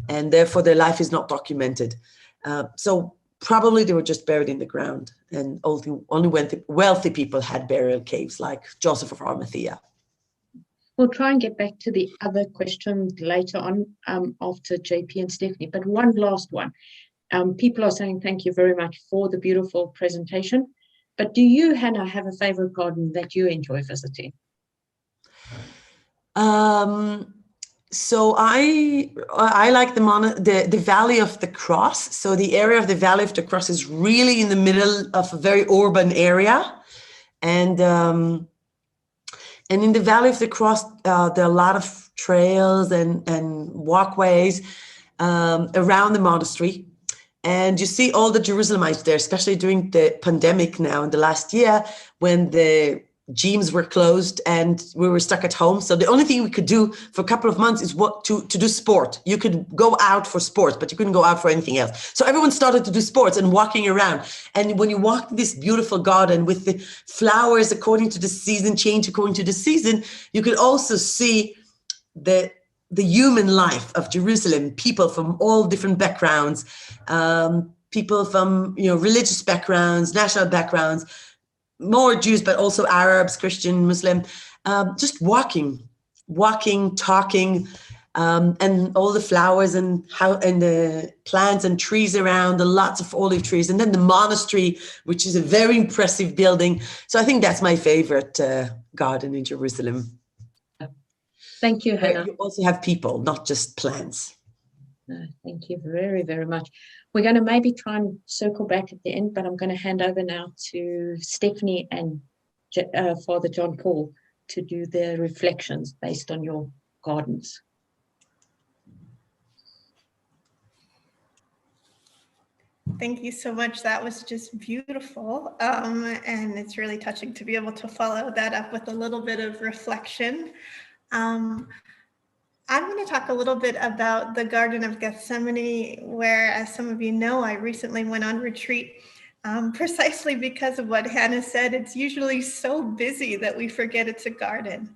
and therefore their life is not documented. So probably they were just buried in the ground, and only wealthy people had burial caves like Joseph of Arimathea. We'll try and get back to the other questions later on after JP and Stephanie, but one last one. People are saying thank you very much for the beautiful presentation. But do you, Hannah, have a favorite garden that you enjoy visiting? So I like the Valley of the Cross. So the area of the Valley of the Cross is really in the middle of a very urban area, and in the Valley of the Cross there are a lot of trails and walkways around the monastery. And you see all the Jerusalemites there, especially during the pandemic now in the last year when the gyms were closed and we were stuck at home. So the only thing we could do for a couple of months is to do sport. You could go out for sports, but you couldn't go out for anything else. So everyone started to do sports and walking around. And when you walk this beautiful garden with the flowers according to the season, change according to the season, you could also see the human life of Jerusalem, people from all different backgrounds, people from religious backgrounds, national backgrounds, more Jews, but also Arabs, Christian, Muslim, just walking, talking, and all the flowers and the plants and trees around, and lots of olive trees, and then the monastery, which is a very impressive building. So I think that's my favorite garden in Jerusalem. Thank you, Hannah. You also have people, not just plants. Thank you very, very much. We're going to maybe try and circle back at the end, but I'm going to hand over now to Stephanie and Father John Paul to do their reflections based on your gardens. Thank you so much. That was just beautiful. And it's really touching to be able to follow that up with a little bit of reflection. I'm going to talk a little bit about the Garden of Gethsemane, where, as some of you know, I recently went on retreat precisely because of what Hannah said. It's usually so busy that we forget it's a garden.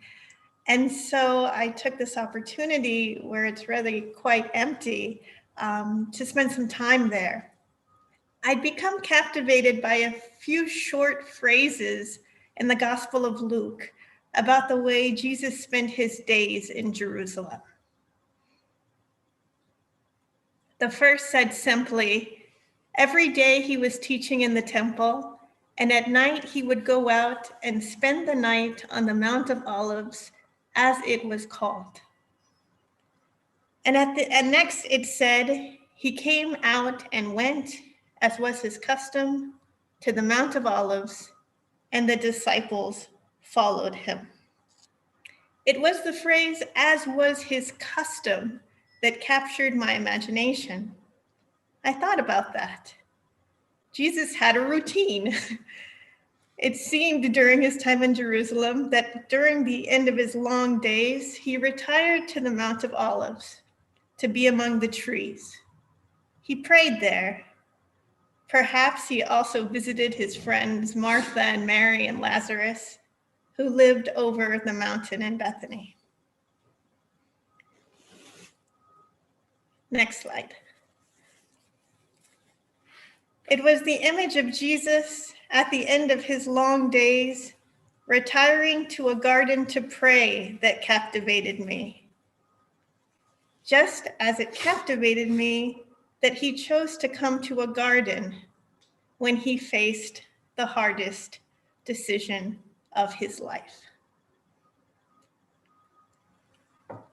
And so I took this opportunity where it's really quite empty to spend some time there. I'd become captivated by a few short phrases in the Gospel of Luke about the way Jesus spent his days in Jerusalem. The first said simply, every day he was teaching in the temple, and at night he would go out and spend the night on the Mount of Olives, as it was called. And next it said, he came out and went, as was his custom, to the Mount of Olives, and the disciples followed him. It was the phrase, as was his custom, that captured my imagination. I thought about that. Jesus had a routine. It seemed during his time in Jerusalem that during the end of his long days, he retired to the Mount of Olives to be among the trees. He prayed there. Perhaps he also visited his friends Martha and Mary and Lazarus, who lived over the mountain in Bethany. Next slide. It was the image of Jesus at the end of his long days, retiring to a garden to pray, that captivated me. Just as it captivated me that he chose to come to a garden when he faced the hardest decision of his life.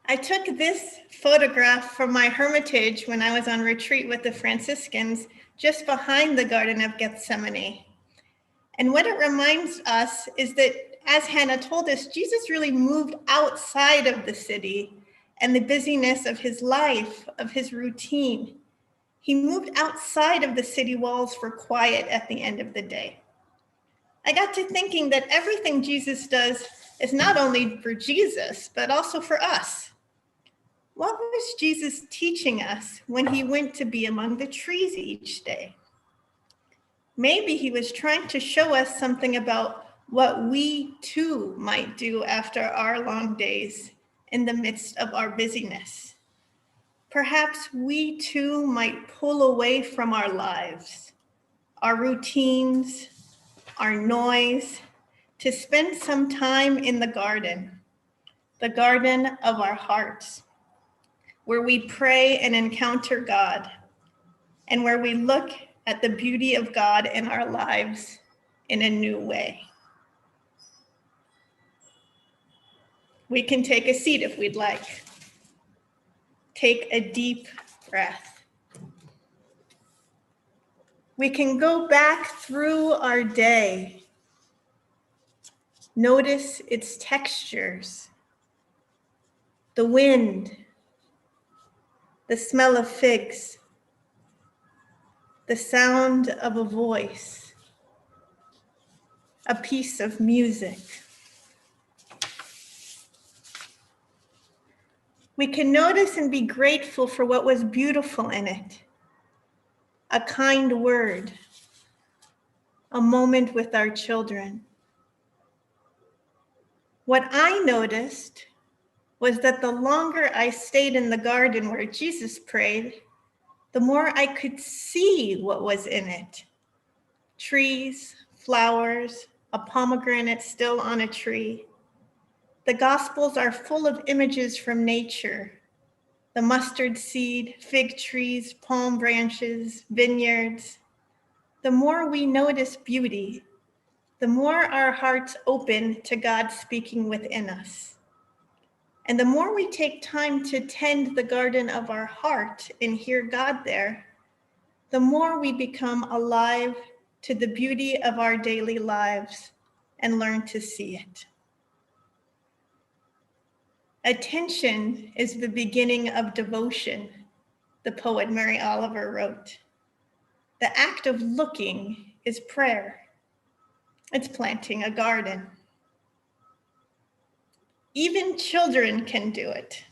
I took this photograph from my hermitage when I was on retreat with the Franciscans, just behind the Garden of Gethsemane. And what it reminds us is that, as Hannah told us, Jesus really moved outside of the city and the busyness of his life, of his routine. He moved outside of the city walls for quiet at the end of the day. I got to thinking that everything Jesus does is not only for Jesus, but also for us. What was Jesus teaching us when he went to be among the trees each day? Maybe he was trying to show us something about what we too might do after our long days in the midst of our busyness. Perhaps we too might pull away from our lives, our routines, our noise, to spend some time in the garden of our hearts, where we pray and encounter God, and where we look at the beauty of God in our lives in a new way. We can take a seat if we'd like. Take a deep breath. We can go back through our day. Notice its textures, the wind, the smell of figs, the sound of a voice, a piece of music. We can notice and be grateful for what was beautiful in it. A kind word, a moment with our children. What I noticed was that the longer I stayed in the garden where Jesus prayed, the more I could see what was in it. Trees, flowers, a pomegranate still on a tree. The Gospels are full of images from nature. The mustard seed, fig trees, palm branches, vineyards. The more we notice beauty, the more our hearts open to God speaking within us. And the more we take time to tend the garden of our heart and hear God there, the more we become alive to the beauty of our daily lives and learn to see it. Attention is the beginning of devotion, the poet Mary Oliver wrote. The act of looking is prayer. It's planting a garden. Even children can do it.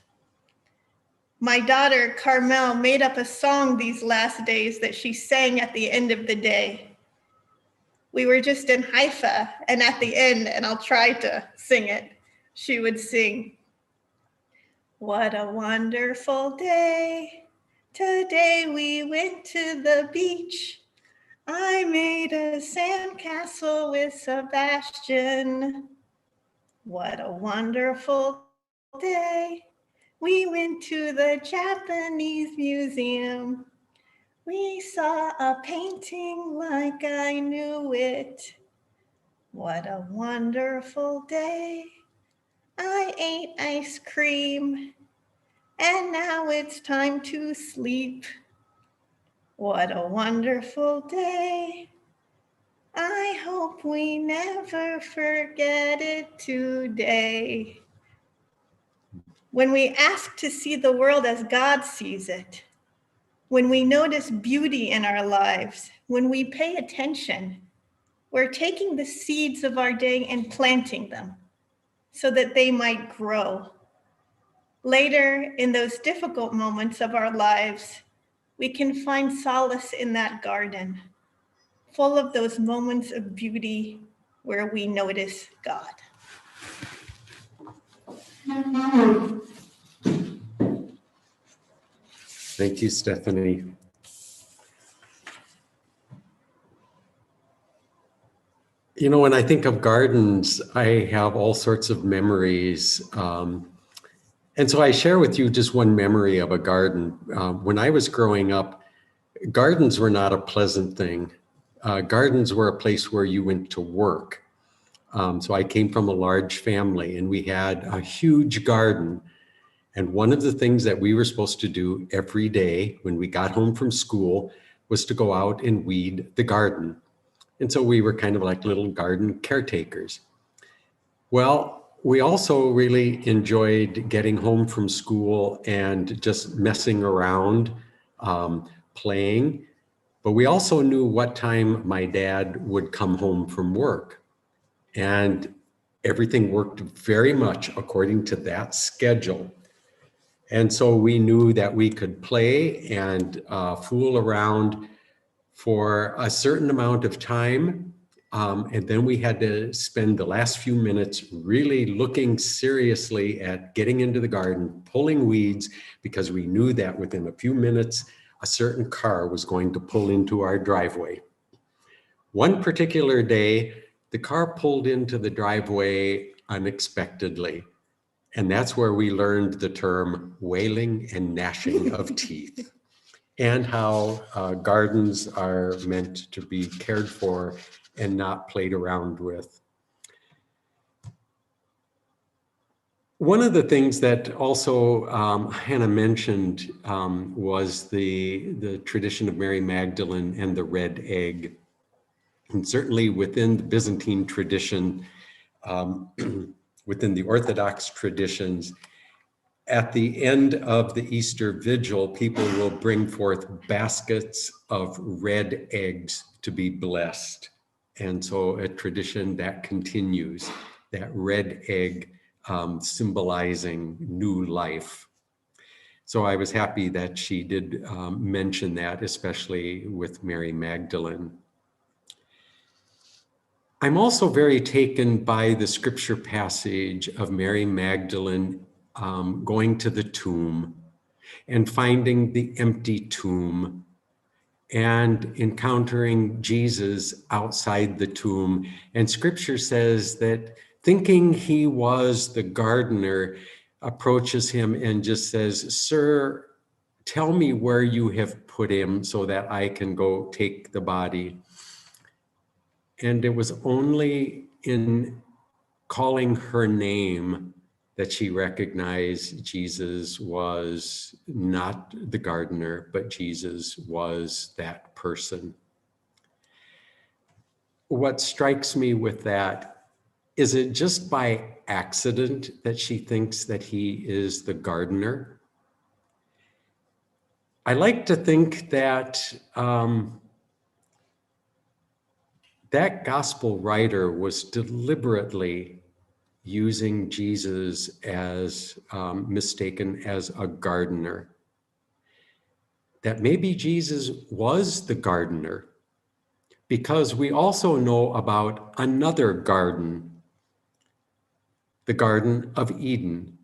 My daughter, Carmel, made up a song these last days that she sang at the end of the day. We were just in Haifa, and at the end, and I'll try to sing it, she would sing, "What a wonderful day. Today we went to the beach. I made a sandcastle with Sebastian. What a wonderful day. We went to the Japanese museum. We saw a painting like I knew it. What a wonderful day. I ate ice cream, and now it's time to sleep. What a wonderful day. I hope we never forget it today." When we ask to see the world as God sees it, when we notice beauty in our lives, when we pay attention, we're taking the seeds of our day and planting them so that they might grow. Later, in those difficult moments of our lives, we can find solace in that garden, full of those moments of beauty where we notice God. Thank you, Stephanie. You know, when I think of gardens, I have all sorts of memories. And so I share with you just one memory of a garden. When I was growing up, gardens were not a pleasant thing. Gardens were a place where you went to work. So I came from a large family, and we had a huge garden. And one of the things that we were supposed to do every day when we got home from school was to go out and weed the garden. And so we were kind of like little garden caretakers. Well, we also really enjoyed getting home from school and just messing around, playing. But we also knew what time my dad would come home from work. And everything worked very much according to that schedule. And so we knew that we could play and fool around for a certain amount of time. And then we had to spend the last few minutes really looking seriously at getting into the garden, pulling weeds, because we knew that within a few minutes, a certain car was going to pull into our driveway. One particular day, the car pulled into the driveway unexpectedly. And that's where we learned the term wailing and gnashing of teeth, and how gardens are meant to be cared for and not played around with. One of the things that also Hannah mentioned was the tradition of Mary Magdalene and the red egg. And certainly within the Byzantine tradition, within the Orthodox traditions, at the end of the Easter Vigil, people will bring forth baskets of red eggs to be blessed. And so a tradition that continues, that red egg symbolizing new life. So I was happy that she did mention that, especially with Mary Magdalene. I'm also very taken by the scripture passage of Mary Magdalene going to the tomb and finding the empty tomb and encountering Jesus outside the tomb. And scripture says that thinking he was the gardener, approaches him and just says, "Sir, tell me where you have put him so that I can go take the body." And it was only in calling her name that she recognized Jesus was not the gardener, but Jesus was that person. What strikes me with that, is it just by accident that she thinks that he is the gardener? I like to think that that gospel writer was deliberately using Jesus as mistaken as a gardener. That maybe Jesus was the gardener, because we also know about another garden, the Garden of Eden.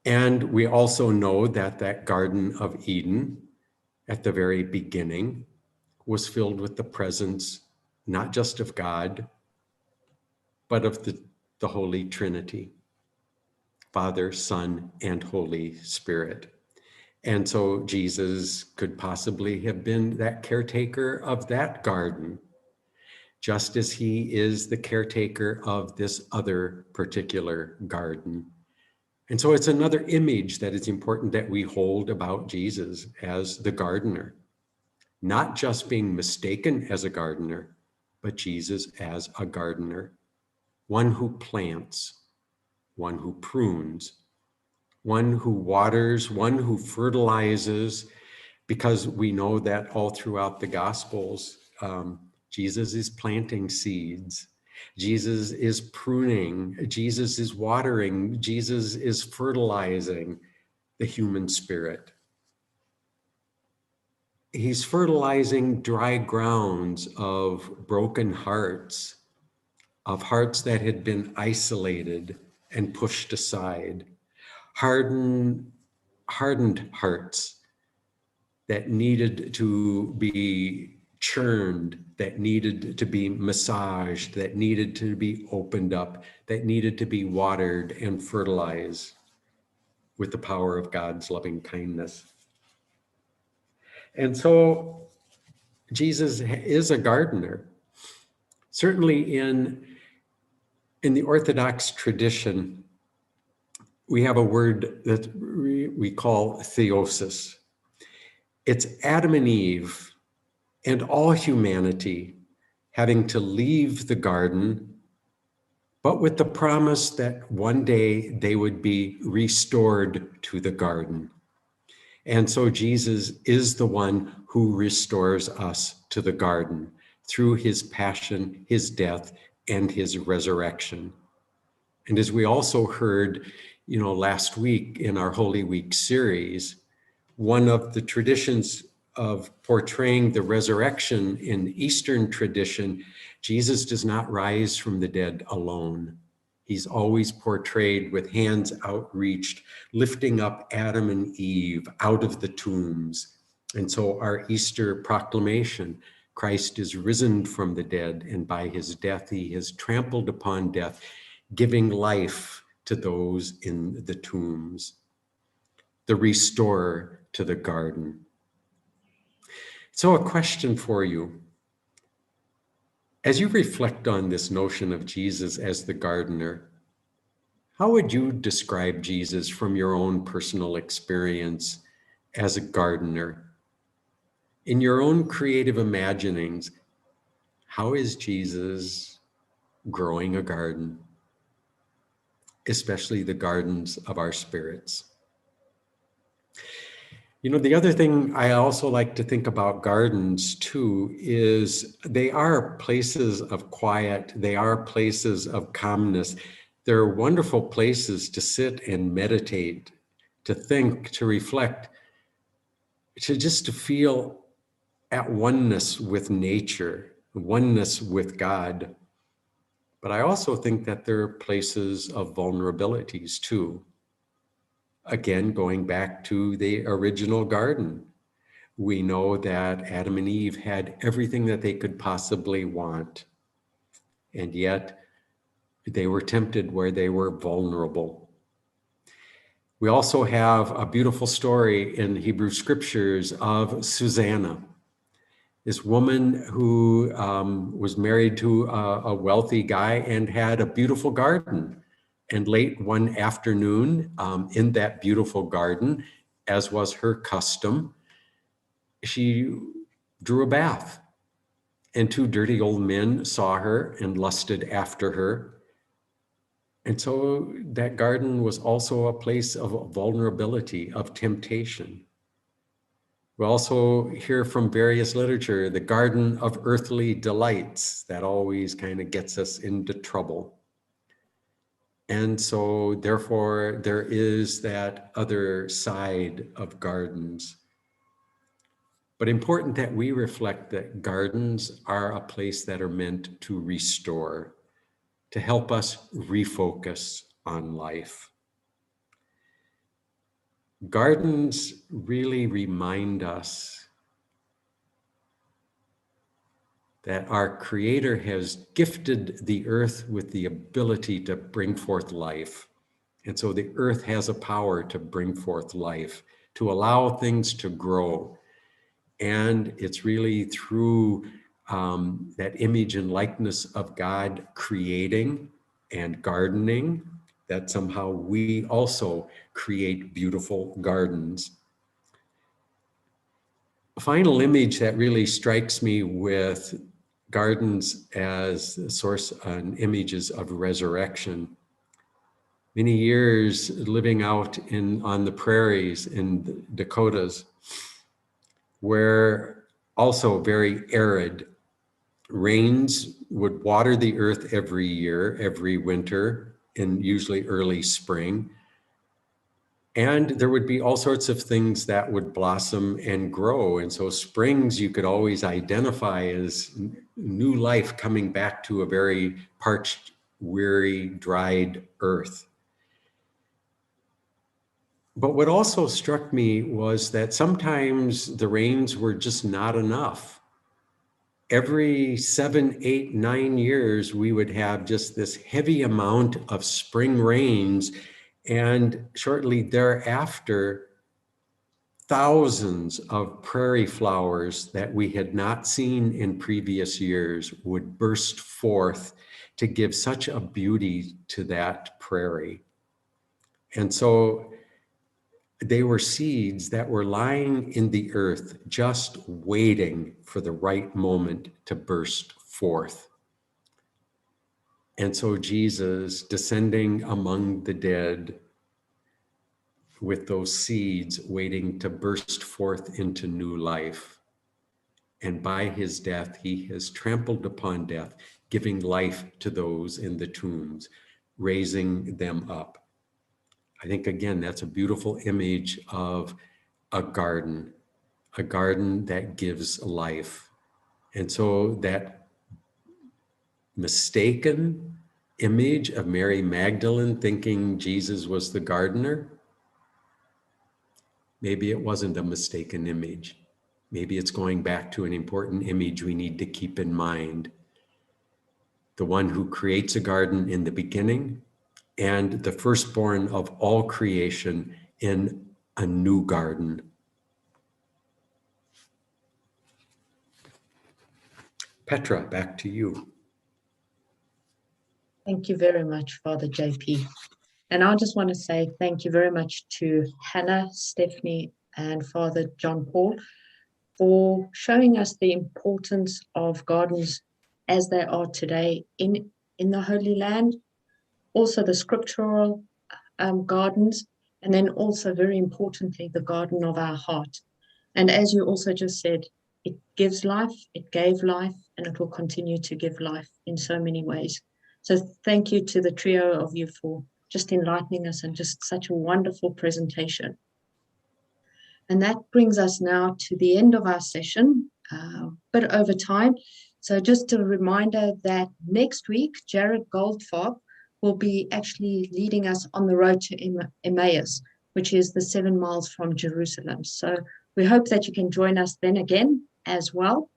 And we also know that that Garden of Eden, at the very beginning, was filled with the presence not just of God, but of the Holy Trinity, Father, Son, and Holy Spirit. And so Jesus could possibly have been that caretaker of that garden, just as he is the caretaker of this other particular garden. And so it's another image that is important that we hold about Jesus as the gardener, not just being mistaken as a gardener, but Jesus as a gardener, one who plants, one who prunes, one who waters, one who fertilizes, because we know that all throughout the Gospels, Jesus is planting seeds. Jesus is pruning, Jesus is watering, Jesus is fertilizing the human spirit. He's fertilizing dry grounds of broken hearts, of hearts that had been isolated and pushed aside, hardened hearts that needed to be churned, that needed to be massaged, that needed to be opened up, that needed to be watered and fertilized with the power of God's loving kindness. And so Jesus is a gardener. Certainly in the Orthodox tradition, we have a word that we call theosis. It's Adam and Eve and all humanity having to leave the garden, but with the promise that one day they would be restored to the garden. And so Jesus is the one who restores us to the garden through his passion, his death, and his resurrection. And as we also heard, last week in our Holy Week series, one of the traditions of portraying the resurrection in Eastern tradition, Jesus does not rise from the dead alone. He's always portrayed with hands outreached, lifting up Adam and Eve out of the tombs. And so our Easter proclamation, Christ is risen from the dead, and by his death, he has trampled upon death, giving life to those in the tombs, the restorer to the garden. So a question for you. As you reflect on this notion of Jesus as the gardener, how would you describe Jesus from your own personal experience as a gardener? In your own creative imaginings, how is Jesus growing a garden, especially the gardens of our spirits? The other thing I also like to think about gardens too is they are places of quiet. They are places of calmness. They're wonderful places to sit and meditate, to think, to reflect, to feel at oneness with nature, oneness with God. But I also think that they're places of vulnerabilities too. Again, going back to the original garden, we know that Adam and Eve had everything that they could possibly want, and yet they were tempted where they were vulnerable. We also have a beautiful story in Hebrew scriptures of Susanna, this woman who was married to a wealthy guy and had a beautiful garden. And late one afternoon, in that beautiful garden, as was her custom, she drew a bath. And two dirty old men saw her and lusted after her. And so that garden was also a place of vulnerability, of temptation. We also hear from various literature, the garden of earthly delights, that always kind of gets us into trouble. And so therefore there is that other side of gardens. but important that we reflect that gardens are a place that are meant to restore, to help us refocus on life. Gardens really remind us that our Creator has gifted the earth with the ability to bring forth life. And so the earth has a power to bring forth life, to allow things to grow. And it's really through that image and likeness of God creating and gardening that somehow we also create beautiful gardens. A final image that really strikes me with gardens as a source and images of resurrection. Many years living out on the prairies in the Dakotas, where also very arid, rains would water the earth every year, every winter, and usually early spring. And there would be all sorts of things that would blossom and grow. And so springs you could always identify as new life coming back to a very parched, weary, dried earth. But what also struck me was that sometimes the rains were just not enough. Every 7, 8, 9 years, we would have just this heavy amount of spring rains. And shortly thereafter, thousands of prairie flowers that we had not seen in previous years would burst forth to give such a beauty to that prairie. And so they were seeds that were lying in the earth, just waiting for the right moment to burst forth. And so Jesus, descending among the dead, with those seeds waiting to burst forth into new life. And by his death, he has trampled upon death, giving life to those in the tombs, raising them up. I think, again, that's a beautiful image of a garden that gives life. And so that mistaken image of Mary Magdalene thinking Jesus was the gardener, maybe it wasn't a mistaken image. Maybe it's going back to an important image we need to keep in mind. The one who creates a garden in the beginning and the firstborn of all creation in a new garden. Petra, back to you. Thank you very much, Father JP. And I just want to say thank you very much to Hannah, Stephanie, and Father John Paul for showing us the importance of gardens as they are today in the Holy Land, also the scriptural gardens, and then also very importantly, the garden of our heart. And as you also just said, it gives life, it gave life, and it will continue to give life in so many ways. So thank you to the trio of you for just enlightening us and just such a wonderful presentation. And that brings us now to the end of our session, but over time. So just a reminder that next week, Jared Goldfarb will be actually leading us on the road to Emmaus, which is the 7 miles from Jerusalem. So we hope that you can join us then again as well.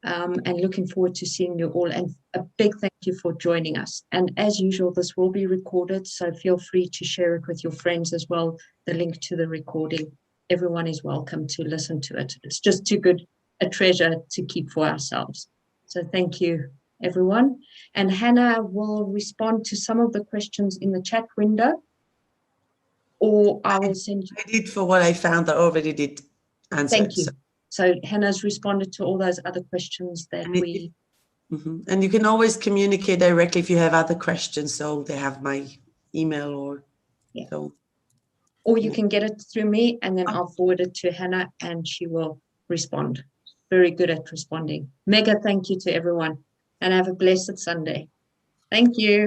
And looking forward to seeing you all. And a big thank you for joining us. And as usual, this will be recorded, so feel free to share it with your friends as well, the link to the recording. Everyone is welcome to listen to it. It's just too good a treasure to keep for ourselves. So thank you, everyone. And Hannah will respond to some of the questions in the chat window, or I will send you. I did for what I found. I already did answer. Thank you. So Hannah's responded to all those other questions that we... And you can always communicate directly if you have other questions. So they have my email or... Yeah. So. Or you can get it through me and then I'll forward it to Hannah and she will respond. Very good at responding. Mega thank you to everyone and have a blessed Sunday. Thank you.